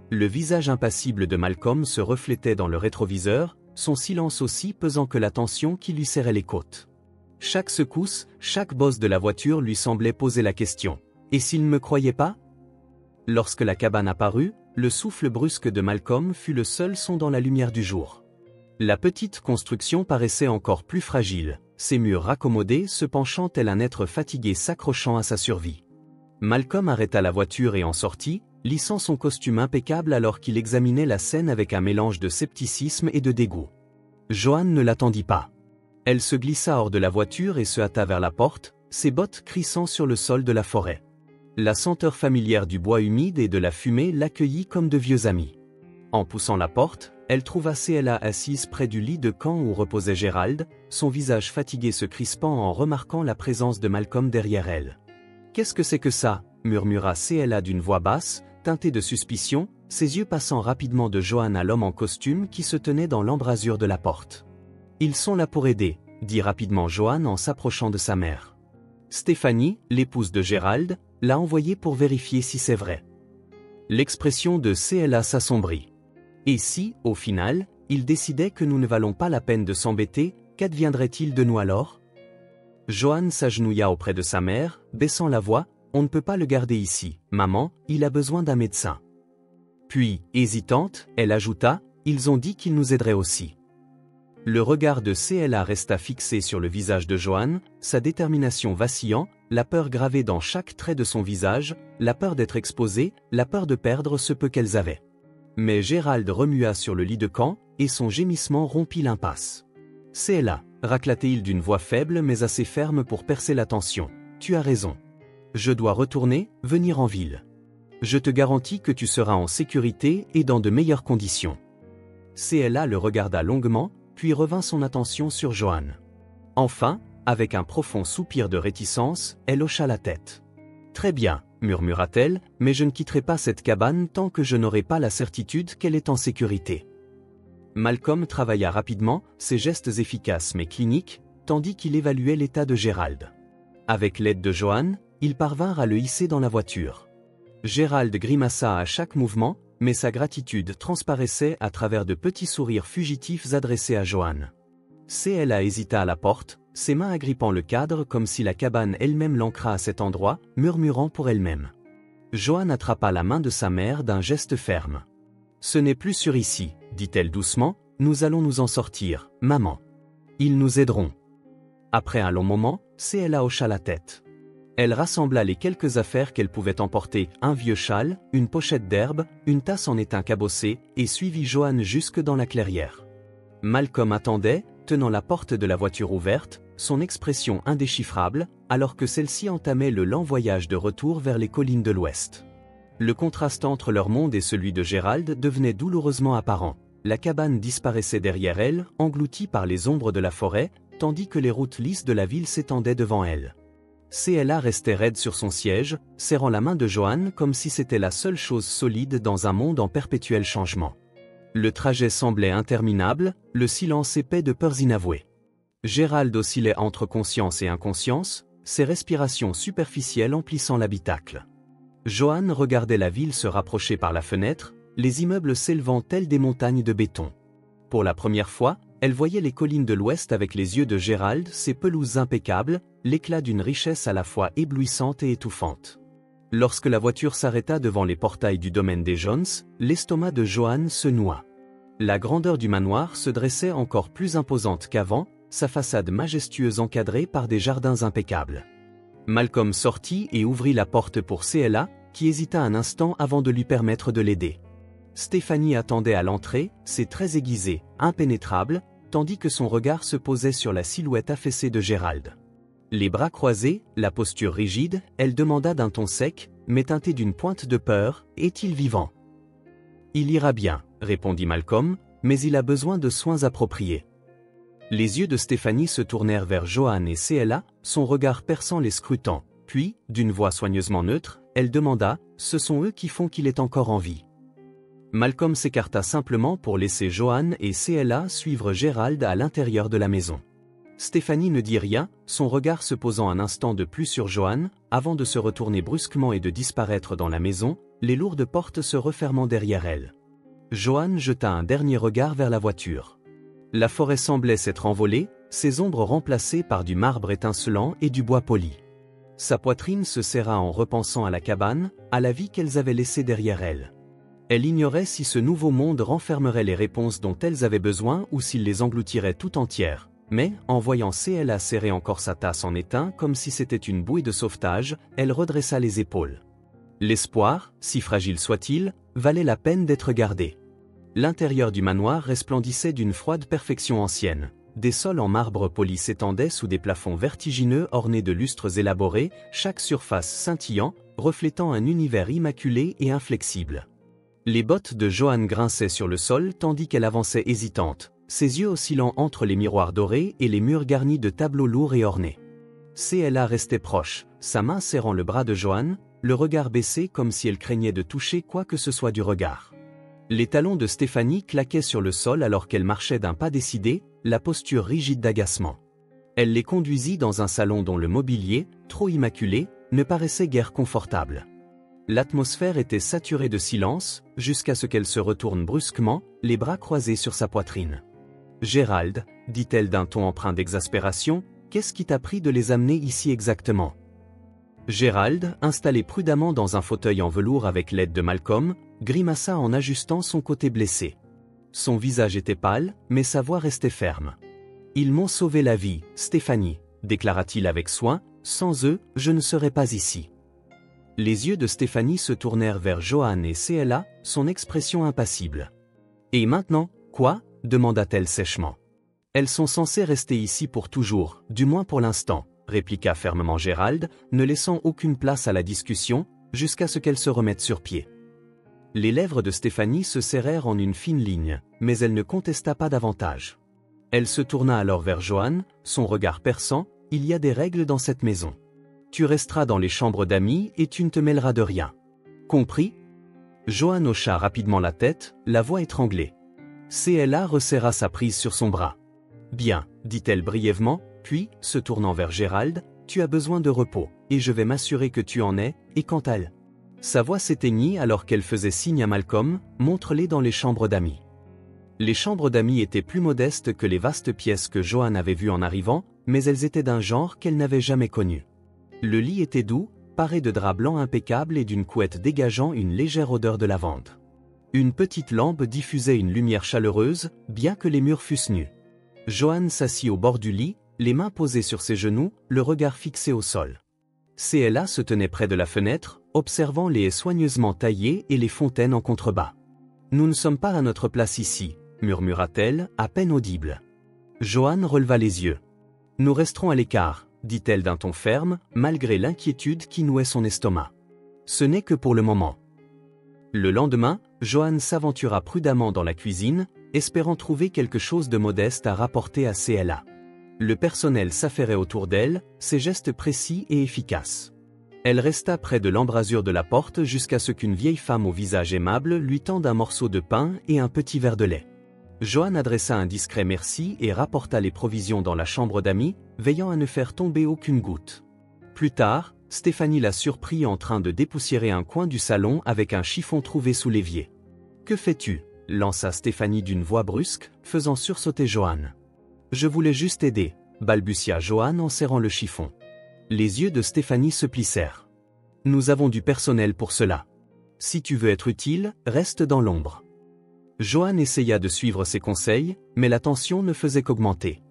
Le visage impassible de Malcolm se reflétait dans le rétroviseur, son silence aussi pesant que la tension qui lui serrait les côtes. Chaque secousse, chaque bosse de la voiture lui semblait poser la question. « Et s'il ne me croyait pas ?» Lorsque la cabane apparut, le souffle brusque de Malcolm fut le seul son dans la lumière du jour. La petite construction paraissait encore plus fragile, ses murs raccommodés se penchant tel un être fatigué s'accrochant à sa survie. Malcolm arrêta la voiture et en sortit, lissant son costume impeccable alors qu'il examinait la scène avec un mélange de scepticisme et de dégoût. Joanne ne l'attendit pas. Elle se glissa hors de la voiture et se hâta vers la porte, ses bottes crissant sur le sol de la forêt. La senteur familière du bois humide et de la fumée l'accueillit comme de vieux amis. En poussant la porte, elle trouva CLA assise près du lit de camp où reposait Gérald, son visage fatigué se crispant en remarquant la présence de Malcolm derrière elle. « Qu'est-ce que c'est que ça ?» murmura CLA d'une voix basse, teintée de suspicion, ses yeux passant rapidement de Joanne à l'homme en costume qui se tenait dans l'embrasure de la porte. « Ils sont là pour aider, » dit rapidement Joanne en s'approchant de sa mère. Stéphanie, l'épouse de Gérald, l'a envoyé pour vérifier si c'est vrai. L'expression de CLA s'assombrit. Et si, au final, il décidait que nous ne valons pas la peine de s'embêter, qu'adviendrait-il de nous alors? Joanne s'agenouilla auprès de sa mère, baissant la voix, « On ne peut pas le garder ici, maman, il a besoin d'un médecin. » Puis, hésitante, elle ajouta, « Ils ont dit qu'ils nous aideraient aussi. » Le regard de CLA resta fixé sur le visage de Joanne, sa détermination vacillant, la peur gravée dans chaque trait de son visage, la peur d'être exposée, la peur de perdre ce peu qu'elles avaient. Mais Gérald remua sur le lit de camp, et son gémissement rompit l'impasse. « CLA, » racla-t-il d'une voix faible mais assez ferme pour percer la tension. « Tu as raison. Je dois retourner, venir en ville. Je te garantis que tu seras en sécurité et dans de meilleures conditions. » CLA le regarda longuement, puis revint son attention sur Joanne. Enfin, avec un profond soupir de réticence, elle hocha la tête. « Très bien, » murmura-t-elle, « mais je ne quitterai pas cette cabane tant que je n'aurai pas la certitude qu'elle est en sécurité. » Malcolm travailla rapidement, ses gestes efficaces mais cliniques, tandis qu'il évaluait l'état de Gérald. Avec l'aide de Joanne, ils parvinrent à le hisser dans la voiture. Gérald grimaça à chaque mouvement, mais sa gratitude transparaissait à travers de petits sourires fugitifs adressés à Joanne. CLA hésita à la porte, ses mains agrippant le cadre comme si la cabane elle-même l'ancrât à cet endroit, murmurant pour elle-même. « Joanne attrapa la main de sa mère d'un geste ferme. « Ce n'est plus sûr ici, dit-elle doucement, nous allons nous en sortir, maman. Ils nous aideront. » Après un long moment, CLA hocha la tête. Elle rassembla les quelques affaires qu'elle pouvait emporter, un vieux châle, une pochette d'herbe, une tasse en étain cabossée, et suivit Joanne jusque dans la clairière. Malcolm attendait, tenant la porte de la voiture ouverte, son expression indéchiffrable, alors que celle-ci entamait le lent voyage de retour vers les collines de l'Ouest. Le contraste entre leur monde et celui de Gérald devenait douloureusement apparent. La cabane disparaissait derrière elle, engloutie par les ombres de la forêt, tandis que les routes lisses de la ville s'étendaient devant elle. CLA restait raide sur son siège, serrant la main de Joanne comme si c'était la seule chose solide dans un monde en perpétuel changement. Le trajet semblait interminable, le silence épais de peurs inavouées. Gérald oscillait entre conscience et inconscience, ses respirations superficielles emplissant l'habitacle. Joanne regardait la ville se rapprocher par la fenêtre, les immeubles s'élevant tels des montagnes de béton. Pour la première fois, elle voyait les collines de l'Ouest avec les yeux de Gérald, ses pelouses impeccables, l'éclat d'une richesse à la fois éblouissante et étouffante. Lorsque la voiture s'arrêta devant les portails du domaine des Jones, l'estomac de Joanne se noua. La grandeur du manoir se dressait encore plus imposante qu'avant, sa façade majestueuse encadrée par des jardins impeccables. Malcolm sortit et ouvrit la porte pour CLA, qui hésita un instant avant de lui permettre de l'aider. Stéphanie attendait à l'entrée, ses traits aiguisés, impénétrables, tandis que son regard se posait sur la silhouette affaissée de Gérald. Les bras croisés, la posture rigide, elle demanda d'un ton sec, mais teinté d'une pointe de peur, « Est-il vivant ?» « Il ira bien, » répondit Malcolm, « mais il a besoin de soins appropriés. » Les yeux de Stéphanie se tournèrent vers Joanne et CLA, son regard perçant les scrutant, puis, d'une voix soigneusement neutre, elle demanda, « Ce sont eux qui font qu'il est encore en vie. » Malcolm s'écarta simplement pour laisser Joanne et CLA suivre Gérald à l'intérieur de la maison. Stéphanie ne dit rien, son regard se posant un instant de plus sur Joanne, avant de se retourner brusquement et de disparaître dans la maison, les lourdes portes se refermant derrière elle. Joanne jeta un dernier regard vers la voiture. La forêt semblait s'être envolée, ses ombres remplacées par du marbre étincelant et du bois poli. Sa poitrine se serra en repensant à la cabane, à la vie qu'elles avaient laissée derrière elles. Elle ignorait si ce nouveau monde renfermerait les réponses dont elles avaient besoin ou s'il les engloutirait tout entières. Mais, en voyant CLA serrer encore sa tasse en étain comme si c'était une bouée de sauvetage, elle redressa les épaules. L'espoir, si fragile soit-il, valait la peine d'être gardé. L'intérieur du manoir resplendissait d'une froide perfection ancienne. Des sols en marbre poli s'étendaient sous des plafonds vertigineux ornés de lustres élaborés, chaque surface scintillant, reflétant un univers immaculé et inflexible. Les bottes de Joanne grinçaient sur le sol tandis qu'elle avançait hésitante, ses yeux oscillant entre les miroirs dorés et les murs garnis de tableaux lourds et ornés. CLA restait proche, sa main serrant le bras de Joanne, le regard baissé comme si elle craignait de toucher quoi que ce soit du regard. Les talons de Stéphanie claquaient sur le sol alors qu'elle marchait d'un pas décidé, la posture rigide d'agacement. Elle les conduisit dans un salon dont le mobilier, trop immaculé, ne paraissait guère confortable. L'atmosphère était saturée de silence, jusqu'à ce qu'elle se retourne brusquement, les bras croisés sur sa poitrine. « Gérald, » dit-elle d'un ton empreint d'exaspération, « qu'est-ce qui t'a pris de les amener ici exactement ?» Gérald, installé prudemment dans un fauteuil en velours avec l'aide de Malcolm, grimaça en ajustant son côté blessé. Son visage était pâle, mais sa voix restait ferme. « Ils m'ont sauvé la vie, Stéphanie, » déclara-t-il avec soin, « sans eux, je ne serais pas ici. » Les yeux de Stéphanie se tournèrent vers Joanne et CLA, son expression impassible. « Et maintenant, quoi ?» demanda-t-elle sèchement. « Elles sont censées rester ici pour toujours, du moins pour l'instant, » répliqua fermement Gérald, ne laissant aucune place à la discussion, jusqu'à ce qu'elle se remette sur pied. Les lèvres de Stéphanie se serrèrent en une fine ligne, mais elle ne contesta pas davantage. Elle se tourna alors vers Joanne, son regard perçant, « Il y a des règles dans cette maison. Tu resteras dans les chambres d'amis et tu ne te mêleras de rien. Compris ?» Joanne hocha rapidement la tête, la voix étranglée. CLA resserra sa prise sur son bras. « Bien, » dit-elle brièvement, puis, se tournant vers Gérald, « Tu as besoin de repos, et je vais m'assurer que tu en aies, et quant à elle ?» Sa voix s'éteignit alors qu'elle faisait signe à Malcolm, « Montre-les dans les chambres d'amis. » Les chambres d'amis étaient plus modestes que les vastes pièces que Joanne avait vues en arrivant, mais elles étaient d'un genre qu'elle n'avait jamais connu. Le lit était doux, parée de draps blancs impeccables et d'une couette dégageant une légère odeur de lavande. Une petite lampe diffusait une lumière chaleureuse, bien que les murs fussent nus. Johan s'assit au bord du lit, les mains posées sur ses genoux, le regard fixé au sol. CLA se tenait près de la fenêtre, observant les haies soigneusement taillées et les fontaines en contrebas. « Nous ne sommes pas à notre place ici », murmura-t-elle, à peine audible. Johan releva les yeux. « Nous resterons à l'écart », dit-elle d'un ton ferme, malgré l'inquiétude qui nouait son estomac. « Ce n'est que pour le moment. » Le lendemain, Johan s'aventura prudemment dans la cuisine, espérant trouver quelque chose de modeste à rapporter à CLA. Le personnel s'affairait autour d'elle, ses gestes précis et efficaces. Elle resta près de l'embrasure de la porte jusqu'à ce qu'une vieille femme au visage aimable lui tende un morceau de pain et un petit verre de lait. Johan adressa un discret merci et rapporta les provisions dans la chambre d'amis, veillant à ne faire tomber aucune goutte. Plus tard, Stéphanie la surprit en train de dépoussiérer un coin du salon avec un chiffon trouvé sous l'évier. « Que fais-tu » lança Stéphanie d'une voix brusque, faisant sursauter Johan. « Je voulais juste aider » balbutia Johan en serrant le chiffon. Les yeux de Stéphanie se plissèrent. « Nous avons du personnel pour cela. Si tu veux être utile, reste dans l'ombre. » Johan essaya de suivre ses conseils, mais la tension ne faisait qu'augmenter.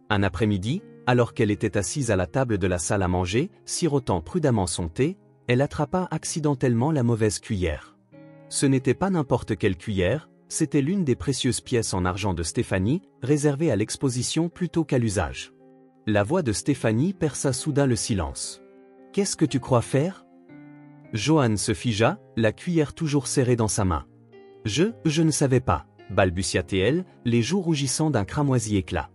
Un après-midi, alors qu'elle était assise à la table de la salle à manger, sirotant prudemment son thé, elle attrapa accidentellement la mauvaise cuillère. Ce n'était pas n'importe quelle cuillère, c'était l'une des précieuses pièces en argent de Stéphanie, réservée à l'exposition plutôt qu'à l'usage. La voix de Stéphanie perça soudain le silence. « Qu'est-ce que tu crois faire » Johan se figea, la cuillère toujours serrée dans sa main. « Je ne savais pas » balbutia-t-elle, les joues rougissant d'un cramoisi éclat.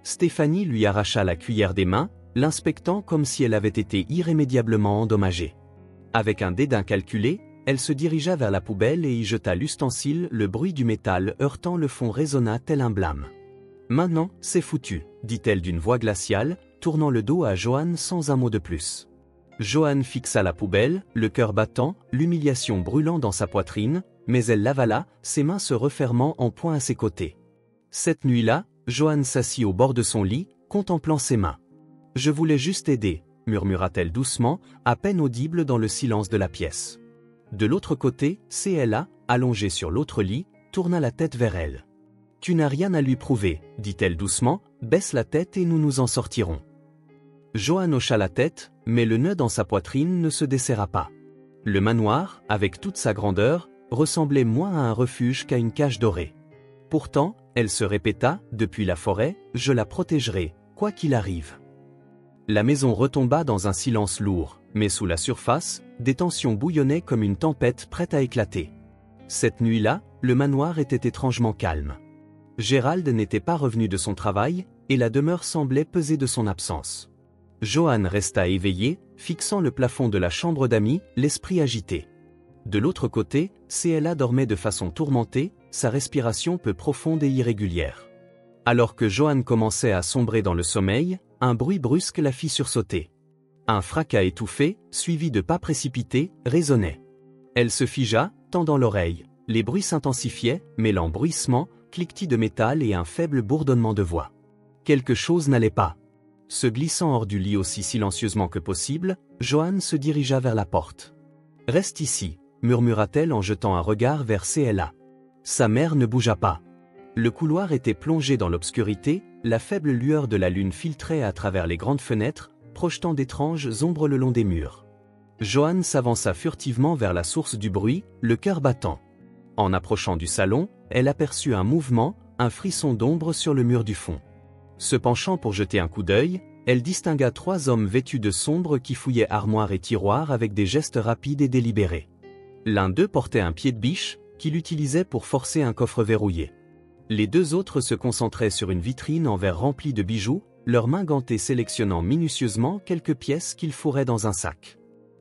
Stéphanie lui arracha la cuillère des mains, l'inspectant comme si elle avait été irrémédiablement endommagée. Avec un dédain calculé, elle se dirigea vers la poubelle et y jeta l'ustensile, le bruit du métal heurtant le fond résonna tel un blâme. « Maintenant, c'est foutu », dit-elle d'une voix glaciale, tournant le dos à Johan sans un mot de plus. Johan fixa la poubelle, le cœur battant, l'humiliation brûlant dans sa poitrine, mais elle l'avala, ses mains se refermant en poing à ses côtés. Cette nuit-là, Johan s'assit au bord de son lit, contemplant ses mains. « Je voulais juste aider », murmura-t-elle doucement, à peine audible dans le silence de la pièce. De l'autre côté, CLA, allongée sur l'autre lit, tourna la tête vers elle. « Tu n'as rien à lui prouver, dit-elle doucement, baisse la tête et nous nous en sortirons. » Johan hocha la tête, mais le nœud dans sa poitrine ne se desserra pas. Le manoir, avec toute sa grandeur, ressemblait moins à un refuge qu'à une cage dorée. Pourtant, elle se répéta, depuis la forêt, je la protégerai, quoi qu'il arrive. La maison retomba dans un silence lourd, mais sous la surface, des tensions bouillonnaient comme une tempête prête à éclater. Cette nuit-là, le manoir était étrangement calme. Gérald n'était pas revenu de son travail, et la demeure semblait peser de son absence. Johan resta éveillé, fixant le plafond de la chambre d'amis, l'esprit agité. De l'autre côté, CLA dormait de façon tourmentée, sa respiration peu profonde et irrégulière. Alors que Johan commençait à sombrer dans le sommeil, un bruit brusque la fit sursauter. Un fracas étouffé, suivi de pas précipités, résonnait. Elle se figea, tendant l'oreille. Les bruits s'intensifiaient, mêlant bruissement, cliquetis de métal et un faible bourdonnement de voix. Quelque chose n'allait pas. Se glissant hors du lit aussi silencieusement que possible, Johan se dirigea vers la porte. « Reste ici », murmura-t-elle en jetant un regard vers CLA. Sa mère ne bougea pas. Le couloir était plongé dans l'obscurité, la faible lueur de la lune filtrait à travers les grandes fenêtres, projetant d'étranges ombres le long des murs. Johan s'avança furtivement vers la source du bruit, le cœur battant. En approchant du salon, elle aperçut un mouvement, un frisson d'ombre sur le mur du fond. Se penchant pour jeter un coup d'œil, elle distingua 3 hommes vêtus de sombre qui fouillaient armoires et tiroirs avec des gestes rapides et délibérés. L'un d'eux portait un pied de biche, qu'il utilisait pour forcer un coffre verrouillé. Les 2 autres se concentraient sur une vitrine en verre remplie de bijoux, leurs mains gantées sélectionnant minutieusement quelques pièces qu'ils fourraient dans un sac.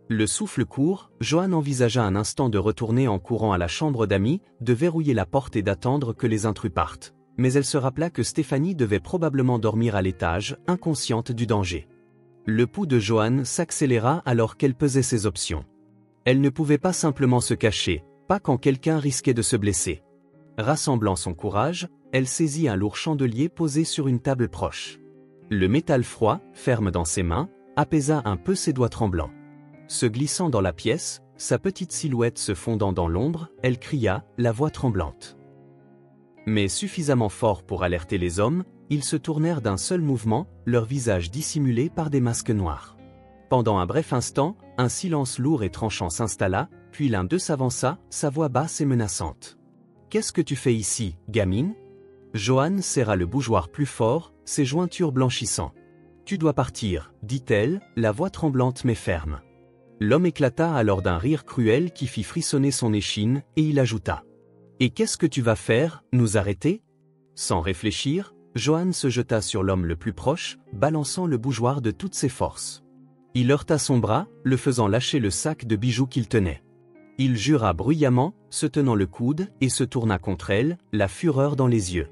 Le souffle court, Johan envisagea un instant de retourner en courant à la chambre d'amis, de verrouiller la porte et d'attendre que les intrus partent. Mais elle se rappela que Stéphanie devait probablement dormir à l'étage, inconsciente du danger. Le pouls de Johan s'accéléra alors qu'elle pesait ses options. Elle ne pouvait pas simplement se cacher, pas quand quelqu'un risquait de se blesser. Rassemblant son courage, elle saisit un lourd chandelier posé sur une table proche. Le métal froid, ferme dans ses mains, apaisa un peu ses doigts tremblants. Se glissant dans la pièce, sa petite silhouette se fondant dans l'ombre, elle cria, la voix tremblante. Mais suffisamment fort pour alerter les hommes, ils se tournèrent d'un seul mouvement, leurs visages dissimulés par des masques noirs. Pendant un bref instant, un silence lourd et tranchant s'installa, puis l'un d'eux s'avança, sa voix basse et menaçante. « Qu'est-ce que tu fais ici, gamine ?» Joanne serra le bougeoir plus fort, ses jointures blanchissant. « Tu dois partir, dit-elle, la voix tremblante mais ferme. » L'homme éclata alors d'un rire cruel qui fit frissonner son échine, et il ajouta. « Et qu'est-ce que tu vas faire, nous arrêter ?» Sans réfléchir, Joanne se jeta sur l'homme le plus proche, balançant le bougeoir de toutes ses forces. Il heurta son bras, le faisant lâcher le sac de bijoux qu'il tenait. Il jura bruyamment, se tenant le coude, et se tourna contre elle, la fureur dans les yeux.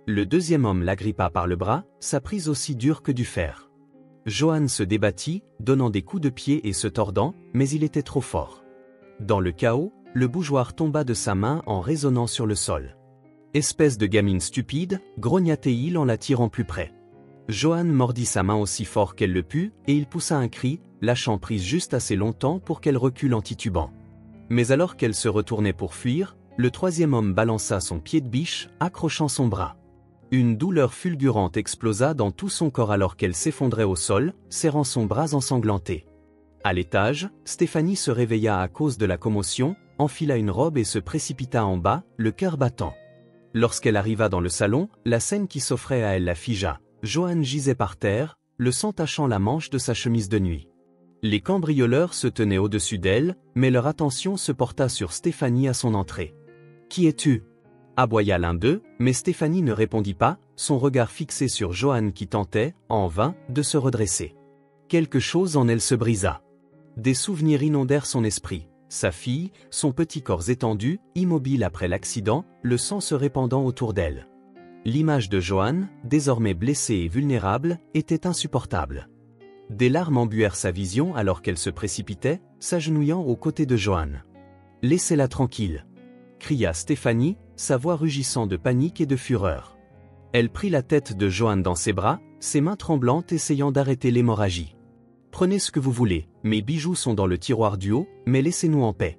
Le deuxième homme l'agrippa par le bras, sa prise aussi dure que du fer. Joanne se débattit, donnant des coups de pied et se tordant, mais il était trop fort. Dans le chaos, le bougeoir tomba de sa main en résonnant sur le sol. « Espèce de gamine stupide » grogna-t-il en la tirant plus près. Joanne mordit sa main aussi fort qu'elle le put, et il poussa un cri, lâchant prise juste assez longtemps pour qu'elle recule en titubant. Mais alors qu'elle se retournait pour fuir, le troisième homme balança son pied de biche, accrochant son bras. Une douleur fulgurante explosa dans tout son corps alors qu'elle s'effondrait au sol, serrant son bras ensanglanté. À l'étage, Stéphanie se réveilla à cause de la commotion, enfila une robe et se précipita en bas, le cœur battant. Lorsqu'elle arriva dans le salon, la scène qui s'offrait à elle la figea. Joanne gisait par terre, le sang tachant la manche de sa chemise de nuit. Les cambrioleurs se tenaient au-dessus d'elle, mais leur attention se porta sur Stéphanie à son entrée. « Qui es-tu » aboya l'un d'eux, mais Stéphanie ne répondit pas, son regard fixé sur Joanne qui tentait, en vain, de se redresser. Quelque chose en elle se brisa. Des souvenirs inondèrent son esprit. Sa fille, son petit corps étendu, immobile après l'accident, le sang se répandant autour d'elle. L'image de Joanne, désormais blessée et vulnérable, était insupportable. Des larmes embuèrent sa vision alors qu'elle se précipitait, s'agenouillant aux côtés de Joanne. « Laissez-la tranquille !» cria Stéphanie, sa voix rugissant de panique et de fureur. Elle prit la tête de Joanne dans ses bras, ses mains tremblantes essayant d'arrêter l'hémorragie. « Prenez ce que vous voulez, mes bijoux sont dans le tiroir du haut, mais laissez-nous en paix. »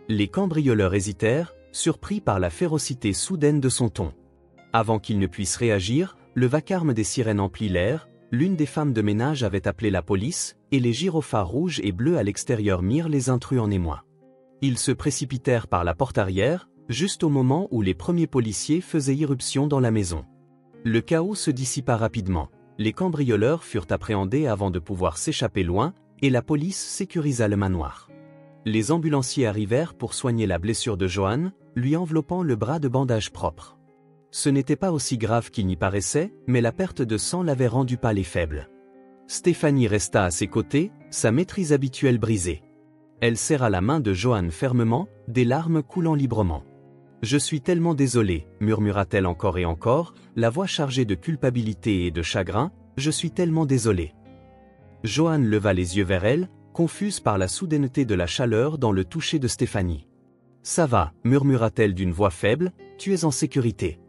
Les cambrioleurs hésitèrent, surpris par la férocité soudaine de son ton. Avant qu'ils ne puissent réagir, le vacarme des sirènes emplit l'air, l'une des femmes de ménage avait appelé la police, et les gyrophares rouges et bleus à l'extérieur mirent les intrus en émoi. Ils se précipitèrent par la porte arrière, juste au moment où les premiers policiers faisaient irruption dans la maison. Le chaos se dissipa rapidement. Les cambrioleurs furent appréhendés avant de pouvoir s'échapper loin, et la police sécurisa le manoir. Les ambulanciers arrivèrent pour soigner la blessure de Joanne, lui enveloppant le bras de bandages propres. Ce n'était pas aussi grave qu'il n'y paraissait, mais la perte de sang l'avait rendu pâle et faible. Stéphanie resta à ses côtés, sa maîtrise habituelle brisée. Elle serra la main de Joanne fermement, des larmes coulant librement. « Je suis tellement désolée, murmura-t-elle encore et encore, la voix chargée de culpabilité et de chagrin, « je suis tellement désolée. » Joanne leva les yeux vers elle, confuse par la soudaineté de la chaleur dans le toucher de Stéphanie. « Ça va, murmura-t-elle d'une voix faible, tu es en sécurité. »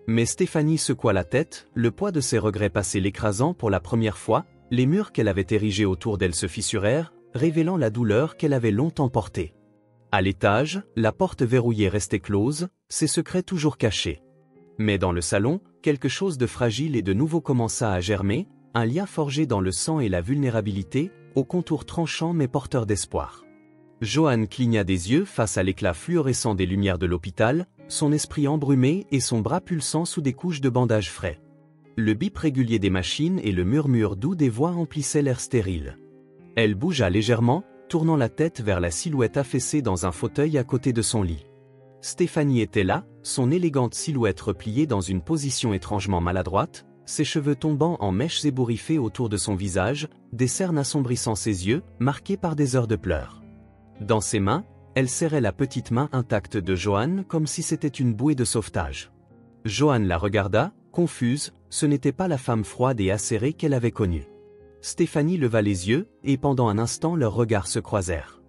Mais Stéphanie secoua la tête, le poids de ses regrets passés l'écrasant pour la première fois, les murs qu'elle avait érigés autour d'elle se fissurèrent, révélant la douleur qu'elle avait longtemps portée. À l'étage, la porte verrouillée restait close, ses secrets toujours cachés. Mais dans le salon, quelque chose de fragile et de nouveau commença à germer, un lien forgé dans le sang et la vulnérabilité, au contour tranchant mais porteur d'espoir. Joanne cligna des yeux face à l'éclat fluorescent des lumières de l'hôpital, son esprit embrumé et son bras pulsant sous des couches de bandages frais. Le bip régulier des machines et le murmure doux des voix emplissaient l'air stérile. Elle bougea légèrement, tournant la tête vers la silhouette affaissée dans un fauteuil à côté de son lit. Stéphanie était là, son élégante silhouette repliée dans une position étrangement maladroite, ses cheveux tombant en mèches ébouriffées autour de son visage, des cernes assombrissant ses yeux, marqués par des heures de pleurs. Dans ses mains, elle serrait la petite main intacte de Joanne comme si c'était une bouée de sauvetage. Joanne la regarda, confuse, ce n'était pas la femme froide et acérée qu'elle avait connue. Stéphanie leva les yeux, et pendant un instant leurs regards se croisèrent.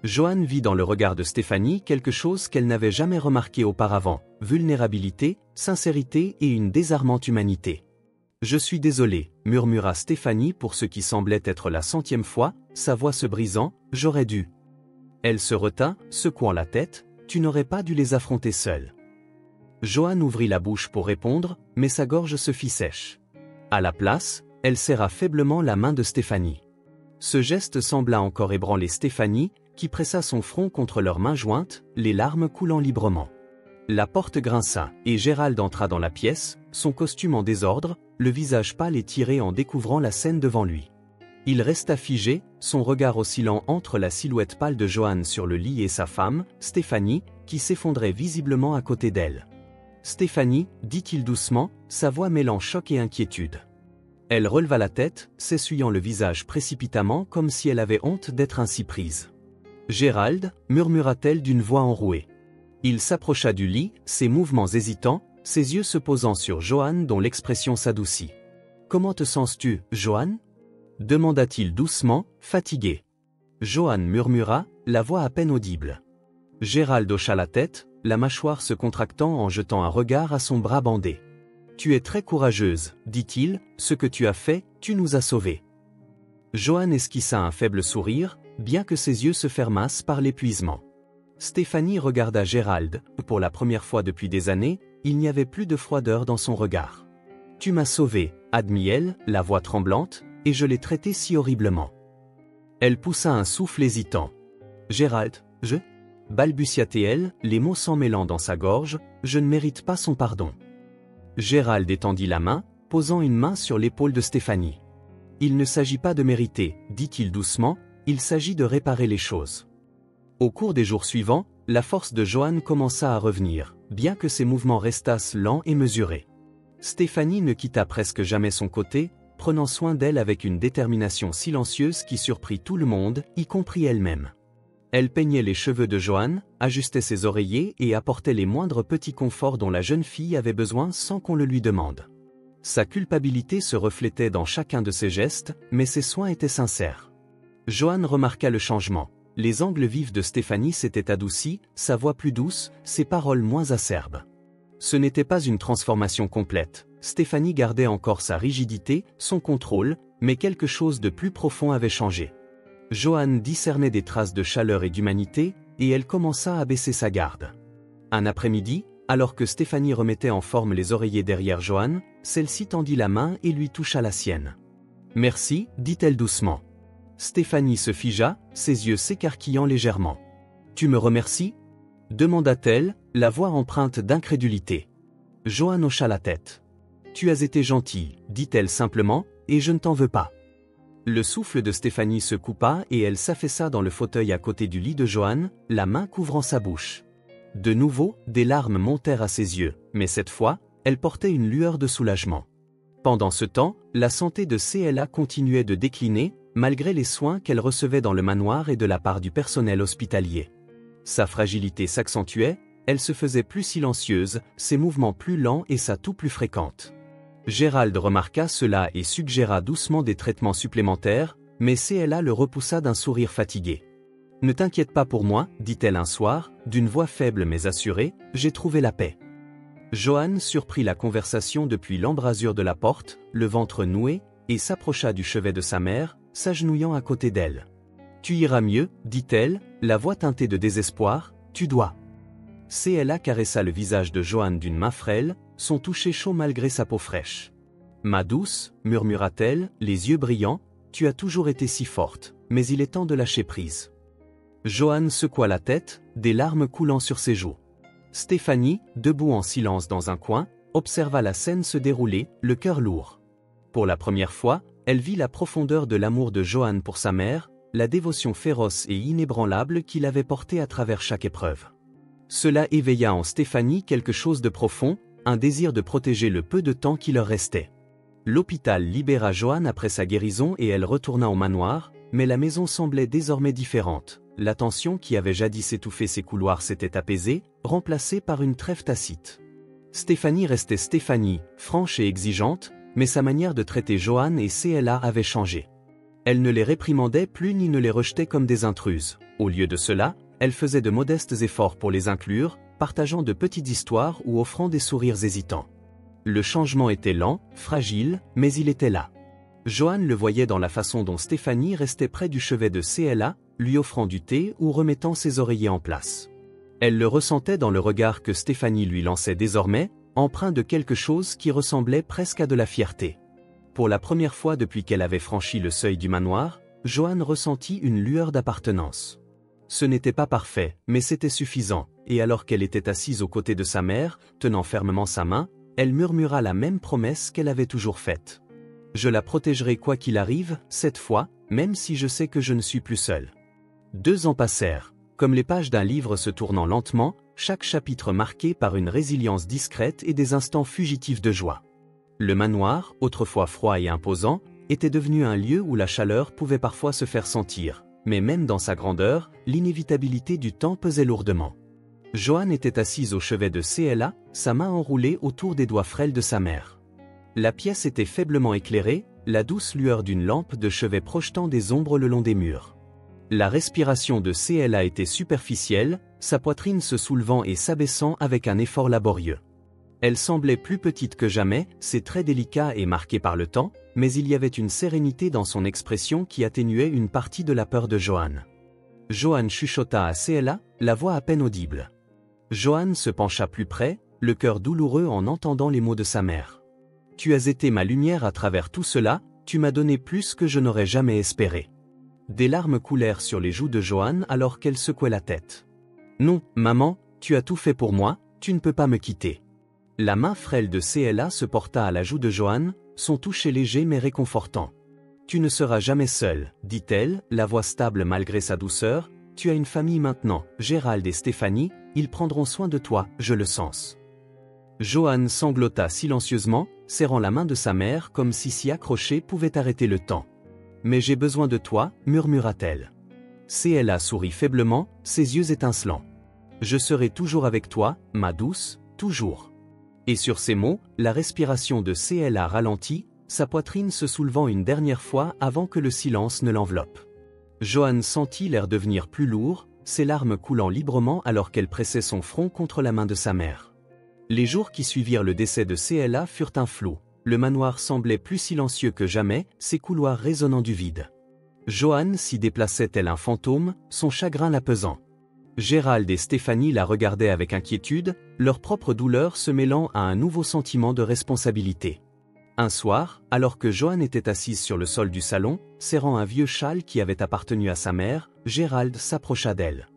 Joanne vit dans le regard de Stéphanie quelque chose qu'elle n'avait jamais remarqué auparavant, vulnérabilité, sincérité et une désarmante humanité. Je suis désolé, murmura Stéphanie pour ce qui semblait être la 100e fois, sa voix se brisant, j'aurais dû. Elle se retint, secouant la tête, tu n'aurais pas dû les affronter seule. Johan ouvrit la bouche pour répondre, mais sa gorge se fit sèche. À la place, elle serra faiblement la main de Stéphanie. Ce geste sembla encore ébranler Stéphanie, qui pressa son front contre leurs mains jointes, les larmes coulant librement. La porte grinça, et Gérald entra dans la pièce, son costume en désordre, le visage pâle et tiré en découvrant la scène devant lui. Il resta figé, son regard oscillant entre la silhouette pâle de Johan sur le lit et sa femme, Stéphanie, qui s'effondrait visiblement à côté d'elle. « Stéphanie » dit-il doucement, sa voix mêlant choc et inquiétude. Elle releva la tête, s'essuyant le visage précipitamment comme si elle avait honte d'être ainsi prise. « Gérald » murmura-t-elle d'une voix enrouée. Il s'approcha du lit, ses mouvements hésitants, ses yeux se posant sur Johan dont l'expression s'adoucit. « Comment te sens-tu, Johan » demanda-t-il doucement, fatigué. Johan murmura, la voix à peine audible. Gérald hocha la tête, la mâchoire se contractant en jetant un regard à son bras bandé. « Tu es très courageuse, dit-il, ce que tu as fait, tu nous as sauvés. » Johan esquissa un faible sourire, bien que ses yeux se fermassent par l'épuisement. Stéphanie regarda Gérald, pour la première fois depuis des années, il n'y avait plus de froideur dans son regard. « Tu m'as sauvé, admit-elle, la voix tremblante, et je l'ai traité si horriblement. » Elle poussa un souffle hésitant. « Gérald, je » balbutia-t-elle, les mots s'en mêlant dans sa gorge, « je ne mérite pas son pardon. » Gérald étendit la main, posant une main sur l'épaule de Stéphanie. « Il ne s'agit pas de mériter, dit-il doucement, il s'agit de réparer les choses. » Au cours des jours suivants, la force de Johan commença à revenir, bien que ses mouvements restassent lents et mesurés. Stéphanie ne quitta presque jamais son côté, prenant soin d'elle avec une détermination silencieuse qui surprit tout le monde, y compris elle-même. Elle peignait les cheveux de Johan, ajustait ses oreillers et apportait les moindres petits conforts dont la jeune fille avait besoin sans qu'on le lui demande. Sa culpabilité se reflétait dans chacun de ses gestes, mais ses soins étaient sincères. Johan remarqua le changement. Les angles vifs de Stéphanie s'étaient adoucis, sa voix plus douce, ses paroles moins acerbes. Ce n'était pas une transformation complète. Stéphanie gardait encore sa rigidité, son contrôle, mais quelque chose de plus profond avait changé. Johan discernait des traces de chaleur et d'humanité, et elle commença à baisser sa garde. Un après-midi, alors que Stéphanie remettait en forme les oreillers derrière Johan, celle-ci tendit la main et lui toucha la sienne. « Merci » dit-elle doucement. Stéphanie se figea, ses yeux s'écarquillant légèrement. « Tu me remercies » demanda-t-elle, la voix empreinte d'incrédulité. Johan hocha la tête. « Tu as été gentille » dit-elle simplement, « et je ne t'en veux pas. » Le souffle de Stéphanie se coupa et elle s'affaissa dans le fauteuil à côté du lit de Johan, la main couvrant sa bouche. De nouveau, des larmes montèrent à ses yeux, mais cette fois, elle portait une lueur de soulagement. Pendant ce temps, la santé de CLA continuait de décliner, malgré les soins qu'elle recevait dans le manoir et de la part du personnel hospitalier. Sa fragilité s'accentuait, elle se faisait plus silencieuse, ses mouvements plus lents et sa toux plus fréquente. Gérald remarqua cela et suggéra doucement des traitements supplémentaires, mais CLA le repoussa d'un sourire fatigué. « Ne t'inquiète pas pour moi, dit-elle un soir, d'une voix faible mais assurée, j'ai trouvé la paix. » Johan surprit la conversation depuis l'embrasure de la porte, le ventre noué, et s'approcha du chevet de sa mère, s'agenouillant à côté d'elle. « Tu iras mieux, dit-elle, la voix teintée de désespoir, tu dois. » CLA caressa le visage de Johan d'une main frêle, son toucher chaud malgré sa peau fraîche. « Ma douce, murmura-t-elle, les yeux brillants, tu as toujours été si forte, mais il est temps de lâcher prise. » Johan secoua la tête, des larmes coulant sur ses joues. Stéphanie, debout en silence dans un coin, observa la scène se dérouler, le cœur lourd. Pour la première fois, elle vit la profondeur de l'amour de Johan pour sa mère, la dévotion féroce et inébranlable qu'il avait portée à travers chaque épreuve. Cela éveilla en Stéphanie quelque chose de profond, un désir de protéger le peu de temps qui leur restait. L'hôpital libéra Johan après sa guérison et elle retourna au manoir, mais la maison semblait désormais différente. La tension qui avait jadis étouffé ses couloirs s'était apaisée, remplacée par une trêve tacite. Stéphanie restait Stéphanie, franche et exigeante, mais sa manière de traiter Johan et CLA avait changé. Elle ne les réprimandait plus ni ne les rejetait comme des intruses. Au lieu de cela, elle faisait de modestes efforts pour les inclure, partageant de petites histoires ou offrant des sourires hésitants. Le changement était lent, fragile, mais il était là. Johan le voyait dans la façon dont Stéphanie restait près du chevet de CLA, lui offrant du thé ou remettant ses oreillers en place. Elle le ressentait dans le regard que Stéphanie lui lançait désormais, empreint de quelque chose qui ressemblait presque à de la fierté. Pour la première fois depuis qu'elle avait franchi le seuil du manoir, Johan ressentit une lueur d'appartenance. Ce n'était pas parfait, mais c'était suffisant, et alors qu'elle était assise aux côtés de sa mère, tenant fermement sa main, elle murmura la même promesse qu'elle avait toujours faite. « Je la protégerai quoi qu'il arrive, cette fois, même si je sais que je ne suis plus seule. » 2 ans passèrent, comme les pages d'un livre se tournant lentement, chaque chapitre marqué par une résilience discrète et des instants fugitifs de joie. Le manoir, autrefois froid et imposant, était devenu un lieu où la chaleur pouvait parfois se faire sentir, mais même dans sa grandeur, l'inévitabilité du temps pesait lourdement. Johan était assise au chevet de CLA, sa main enroulée autour des doigts frêles de sa mère. La pièce était faiblement éclairée, la douce lueur d'une lampe de chevet projetant des ombres le long des murs. La respiration de CLA était superficielle, sa poitrine se soulevant et s'abaissant avec un effort laborieux. Elle semblait plus petite que jamais, ses traits délicats et marqués par le temps, mais il y avait une sérénité dans son expression qui atténuait une partie de la peur de Johan. Johan chuchota à CLA, la voix à peine audible. Johan se pencha plus près, le cœur douloureux en entendant les mots de sa mère. « Tu as été ma lumière à travers tout cela, tu m'as donné plus que je n'aurais jamais espéré. » Des larmes coulèrent sur les joues de Johan alors qu'elle secouait la tête. « Non, maman, tu as tout fait pour moi, tu ne peux pas me quitter. » La main frêle de CLA se porta à la joue de Johan, son toucher léger mais réconfortant. « Tu ne seras jamais seul, dit-elle, la voix stable malgré sa douceur. Tu as une famille maintenant, Gérald et Stéphanie, ils prendront soin de toi, je le sens. » Johan sanglota silencieusement, serrant la main de sa mère comme si s'y accrocher pouvait arrêter le temps. « Mais j'ai besoin de toi, murmura-t-elle. CLA sourit faiblement, ses yeux étincelants. « Je serai toujours avec toi, ma douce, toujours. » Et sur ces mots, la respiration de CLA ralentit, sa poitrine se soulevant une dernière fois avant que le silence ne l'enveloppe. Johan sentit l'air devenir plus lourd, ses larmes coulant librement alors qu'elle pressait son front contre la main de sa mère. Les jours qui suivirent le décès de CLA furent un flou. Le manoir semblait plus silencieux que jamais, ses couloirs résonnant du vide. Johan s'y déplaçait tel un fantôme, son chagrin la pesant. Gérald et Stéphanie la regardaient avec inquiétude, leur propre douleur se mêlant à un nouveau sentiment de responsabilité. Un soir, alors que Johan était assise sur le sol du salon, serrant un vieux châle qui avait appartenu à sa mère, Gérald s'approcha d'elle.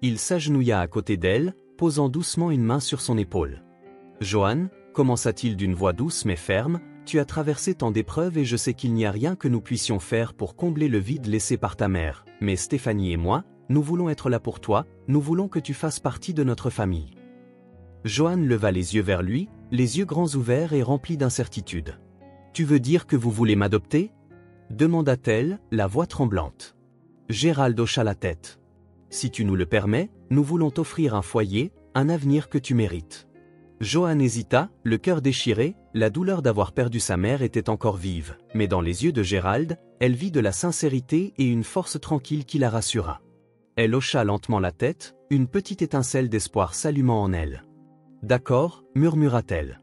Il s'agenouilla à côté d'elle, posant doucement une main sur son épaule. « Johan, commença-t-il d'une voix douce mais ferme, tu as traversé tant d'épreuves et je sais qu'il n'y a rien que nous puissions faire pour combler le vide laissé par ta mère, mais Stéphanie et moi, nous voulons être là pour toi, nous voulons que tu fasses partie de notre famille. » Johan leva les yeux vers lui, les yeux grands ouverts et remplis d'incertitude. « Tu veux dire que vous voulez m'adopter » demanda-t-elle, la voix tremblante. Gérald hocha la tête. « Si tu nous le permets, nous voulons t'offrir un foyer, un avenir que tu mérites. » Johan hésita, le cœur déchiré, la douleur d'avoir perdu sa mère était encore vive, mais dans les yeux de Gérald, elle vit de la sincérité et une force tranquille qui la rassura. Elle hocha lentement la tête, une petite étincelle d'espoir s'allumant en elle. « D'accord, murmura-t-elle. »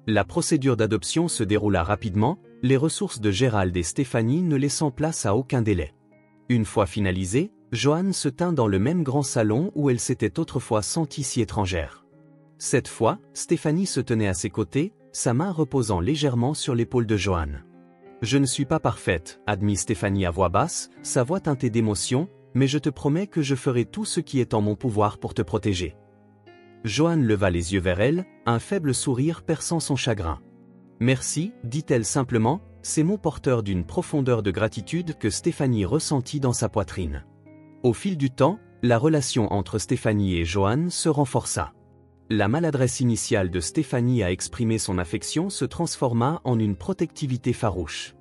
La procédure d'adoption se déroula rapidement, les ressources de Gérald et Stéphanie ne laissant place à aucun délai. Une fois finalisée, Johan se tint dans le même grand salon où elle s'était autrefois sentie si étrangère. Cette fois, Stéphanie se tenait à ses côtés, sa main reposant légèrement sur l'épaule de Johan. « Je ne suis pas parfaite, admit Stéphanie à voix basse, sa voix teintée d'émotion, mais je te promets que je ferai tout ce qui est en mon pouvoir pour te protéger. » Johan leva les yeux vers elle, un faible sourire perçant son chagrin. « Merci, dit-elle simplement, ces mots porteurs d'une profondeur de gratitude que Stéphanie ressentit dans sa poitrine. Au fil du temps, la relation entre Stéphanie et Johan se renforça. La maladresse initiale de Stéphanie à exprimer son affection se transforma en une protectivité farouche.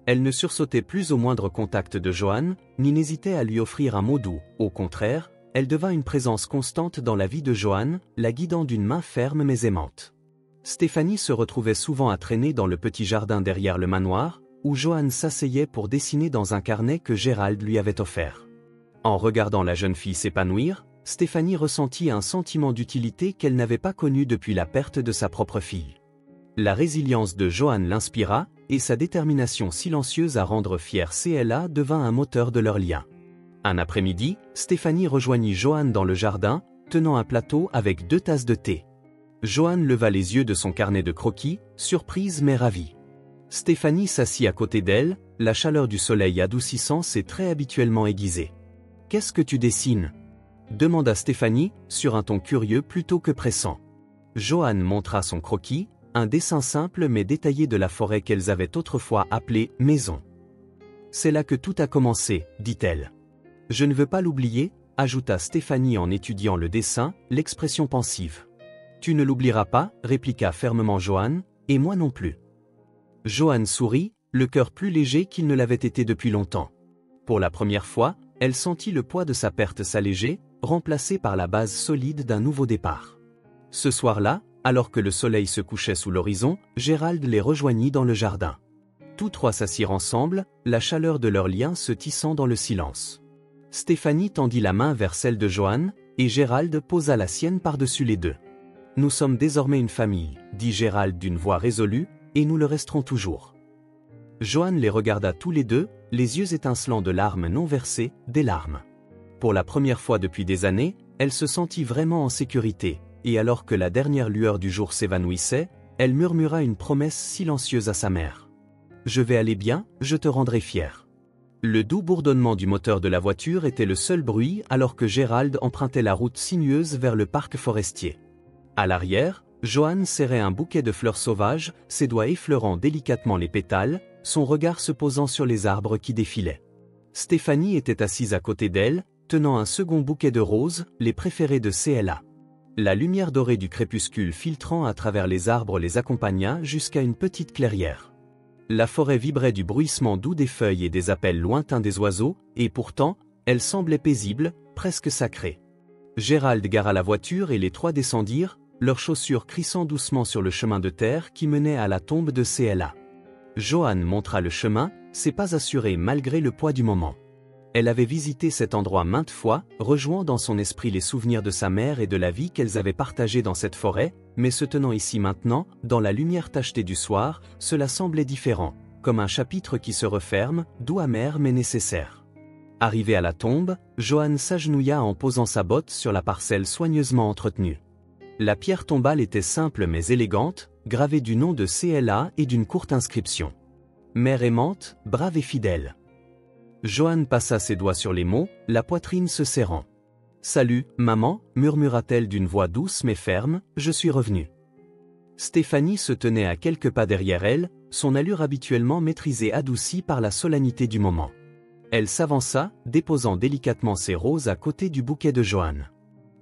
Elle ne sursautait plus au moindre contact de Johan, ni n'hésitait à lui offrir un mot doux, au contraire, elle devint une présence constante dans la vie de Johan, la guidant d'une main ferme mais aimante. Stéphanie se retrouvait souvent à traîner dans le petit jardin derrière le manoir, où Johan s'asseyait pour dessiner dans un carnet que Gérald lui avait offert. En regardant la jeune fille s'épanouir, Stéphanie ressentit un sentiment d'utilité qu'elle n'avait pas connu depuis la perte de sa propre fille. La résilience de Johan l'inspira, et sa détermination silencieuse à rendre fière CLA devint un moteur de leur lien. Un après-midi, Stéphanie rejoignit Johan dans le jardin, tenant un plateau avec 2 tasses de thé. Johan leva les yeux de son carnet de croquis, surprise mais ravie. Stéphanie s'assit à côté d'elle, la chaleur du soleil adoucissant ses traits habituellement aiguisés. « Qu'est-ce que tu dessines ?» demanda Stéphanie, sur un ton curieux plutôt que pressant. Johan montra son croquis, un dessin simple mais détaillé de la forêt qu'elles avaient autrefois appelée « maison ». « C'est là que tout a commencé, dit-elle. « Je ne veux pas l'oublier », ajouta Stéphanie en étudiant le dessin, l'expression pensive. « Tu ne l'oublieras pas, répliqua fermement Johan, et moi non plus. » Johan sourit, le cœur plus léger qu'il ne l'avait été depuis longtemps. Pour la première fois, elle sentit le poids de sa perte s'alléger, remplacé par la base solide d'un nouveau départ. Ce soir-là, alors que le soleil se couchait sous l'horizon, Gérald les rejoignit dans le jardin. Tous 3 s'assirent ensemble, la chaleur de leur lien se tissant dans le silence. Stéphanie tendit la main vers celle de Johan, et Gérald posa la sienne par-dessus les 2. « Nous sommes désormais une famille, » dit Gérald d'une voix résolue, « et nous le resterons toujours. » Johan les regarda tous les 2, les yeux étincelants de larmes non versées, des larmes. Pour la première fois depuis des années, elle se sentit vraiment en sécurité, et alors que la dernière lueur du jour s'évanouissait, elle murmura une promesse silencieuse à sa mère. « Je vais aller bien, je te rendrai fier. » Le doux bourdonnement du moteur de la voiture était le seul bruit alors que Gérald empruntait la route sinueuse vers le parc forestier. À l'arrière, Johan serrait un bouquet de fleurs sauvages, ses doigts effleurant délicatement les pétales, son regard se posant sur les arbres qui défilaient. Stéphanie était assise à côté d'elle, tenant un second bouquet de roses, les préférés de CLA. La lumière dorée du crépuscule filtrant à travers les arbres les accompagna jusqu'à une petite clairière. La forêt vibrait du bruissement doux des feuilles et des appels lointains des oiseaux, et pourtant, elle semblait paisible, presque sacrée. Gérald gara la voiture et les 3 descendirent, leurs chaussures crissant doucement sur le chemin de terre qui menait à la tombe de CLA. Johan montra le chemin, ses pas assurés malgré le poids du moment. Elle avait visité cet endroit maintes fois, rejouant dans son esprit les souvenirs de sa mère et de la vie qu'elles avaient partagée dans cette forêt, mais se tenant ici maintenant, dans la lumière tachetée du soir, cela semblait différent, comme un chapitre qui se referme, doux amer mais nécessaire. Arrivé à la tombe, Johan s'agenouilla en posant sa botte sur la parcelle soigneusement entretenue. La pierre tombale était simple mais élégante, gravée du nom de CLA et d'une courte inscription. Mère aimante, brave et fidèle. Johan passa ses doigts sur les mots, la poitrine se serrant. « Salut, maman » murmura-t-elle d'une voix douce mais ferme, « je suis revenue. » Stéphanie se tenait à quelques pas derrière elle, son allure habituellement maîtrisée adoucie par la solennité du moment. Elle s'avança, déposant délicatement ses roses à côté du bouquet de Johan.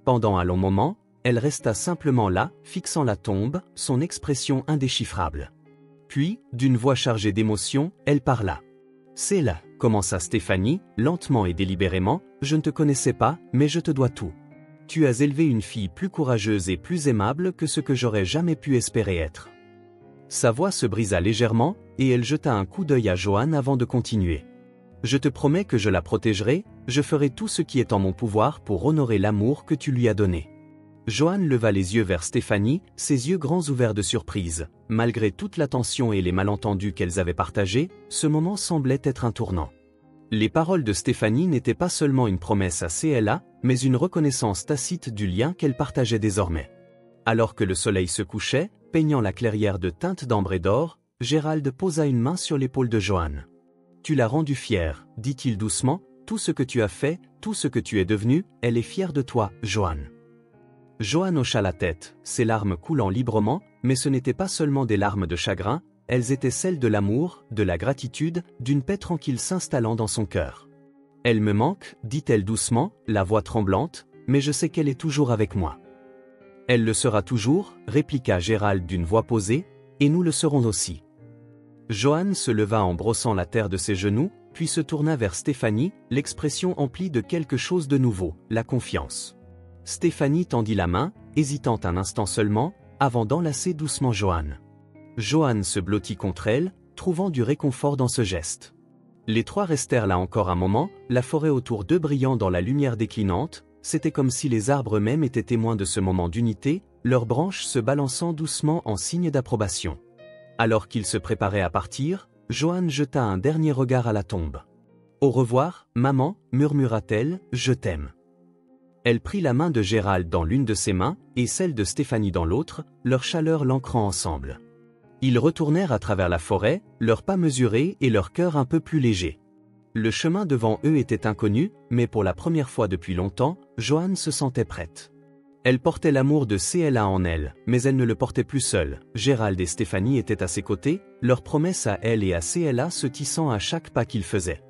Pendant un long moment, elle resta simplement là, fixant la tombe, son expression indéchiffrable. Puis, d'une voix chargée d'émotion, elle parla. « C'est là », commença Stéphanie, lentement et délibérément, « je ne te connaissais pas, mais je te dois tout. Tu as élevé une fille plus courageuse et plus aimable que ce que j'aurais jamais pu espérer être. » Sa voix se brisa légèrement, et elle jeta un coup d'œil à Johan avant de continuer. « Je te promets que je la protégerai, je ferai tout ce qui est en mon pouvoir pour honorer l'amour que tu lui as donné. » Johan leva les yeux vers Stéphanie, ses yeux grands ouverts de surprise. Malgré toute l'attention et les malentendus qu'elles avaient partagés, ce moment semblait être un tournant. Les paroles de Stéphanie n'étaient pas seulement une promesse à CLA, mais une reconnaissance tacite du lien qu'elles partageaient désormais. Alors que le soleil se couchait, peignant la clairière de teintes d'ambre et d'or, Gérald posa une main sur l'épaule de Johan. « Tu l'as rendue fière, » dit-il doucement, « tout ce que tu as fait, tout ce que tu es devenu, elle est fière de toi, Johan. » Johan hocha la tête, ses larmes coulant librement, mais ce n'étaient pas seulement des larmes de chagrin, elles étaient celles de l'amour, de la gratitude, d'une paix tranquille s'installant dans son cœur. « Elle me manque, dit-elle doucement, la voix tremblante, mais je sais qu'elle est toujours avec moi. »« Elle le sera toujours, » répliqua Gérald d'une voix posée, « et nous le serons aussi. » Johan se leva en brossant la terre de ses genoux, puis se tourna vers Stéphanie, l'expression emplie de quelque chose de nouveau, la confiance. Stéphanie tendit la main, hésitant un instant seulement, avant d'enlacer doucement Johan. Johan se blottit contre elle, trouvant du réconfort dans ce geste. Les 3 restèrent là encore un moment, la forêt autour d'eux brillant dans la lumière déclinante, c'était comme si les arbres eux-mêmes étaient témoins de ce moment d'unité, leurs branches se balançant doucement en signe d'approbation. Alors qu'il se préparait à partir, Joanne jeta un dernier regard à la tombe. « Au revoir, maman » murmura-t-elle, « je t'aime. » Elle prit la main de Gérald dans l'une de ses mains, et celle de Stéphanie dans l'autre, leur chaleur l'ancrant ensemble. Ils retournèrent à travers la forêt, leurs pas mesurés et leur cœur un peu plus léger. Le chemin devant eux était inconnu, mais pour la première fois depuis longtemps, Joanne se sentait prête. Elle portait l'amour de CLA en elle, mais elle ne le portait plus seule. Gérald et Stéphanie étaient à ses côtés, leur promesse à elle et à CLA se tissant à chaque pas qu'ils faisaient.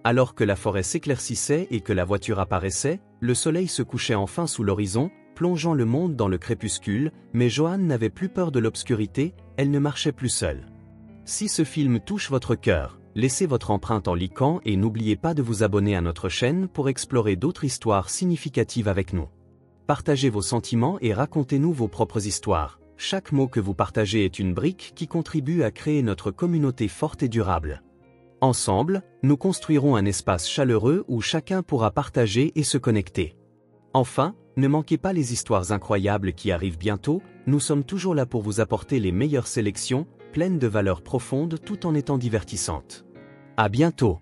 Alors que la forêt s'éclaircissait et que la voiture apparaissait, le soleil se couchait enfin sous l'horizon, plongeant le monde dans le crépuscule, mais Joanne n'avait plus peur de l'obscurité, elle ne marchait plus seule. Si ce film touche votre cœur, laissez votre empreinte en likant et n'oubliez pas de vous abonner à notre chaîne pour explorer d'autres histoires significatives avec nous. Partagez vos sentiments et racontez-nous vos propres histoires. Chaque mot que vous partagez est une brique qui contribue à créer notre communauté forte et durable. Ensemble, nous construirons un espace chaleureux où chacun pourra partager et se connecter. Enfin, ne manquez pas les histoires incroyables qui arrivent bientôt, nous sommes toujours là pour vous apporter les meilleures sélections, pleines de valeurs profondes tout en étant divertissantes. À bientôt!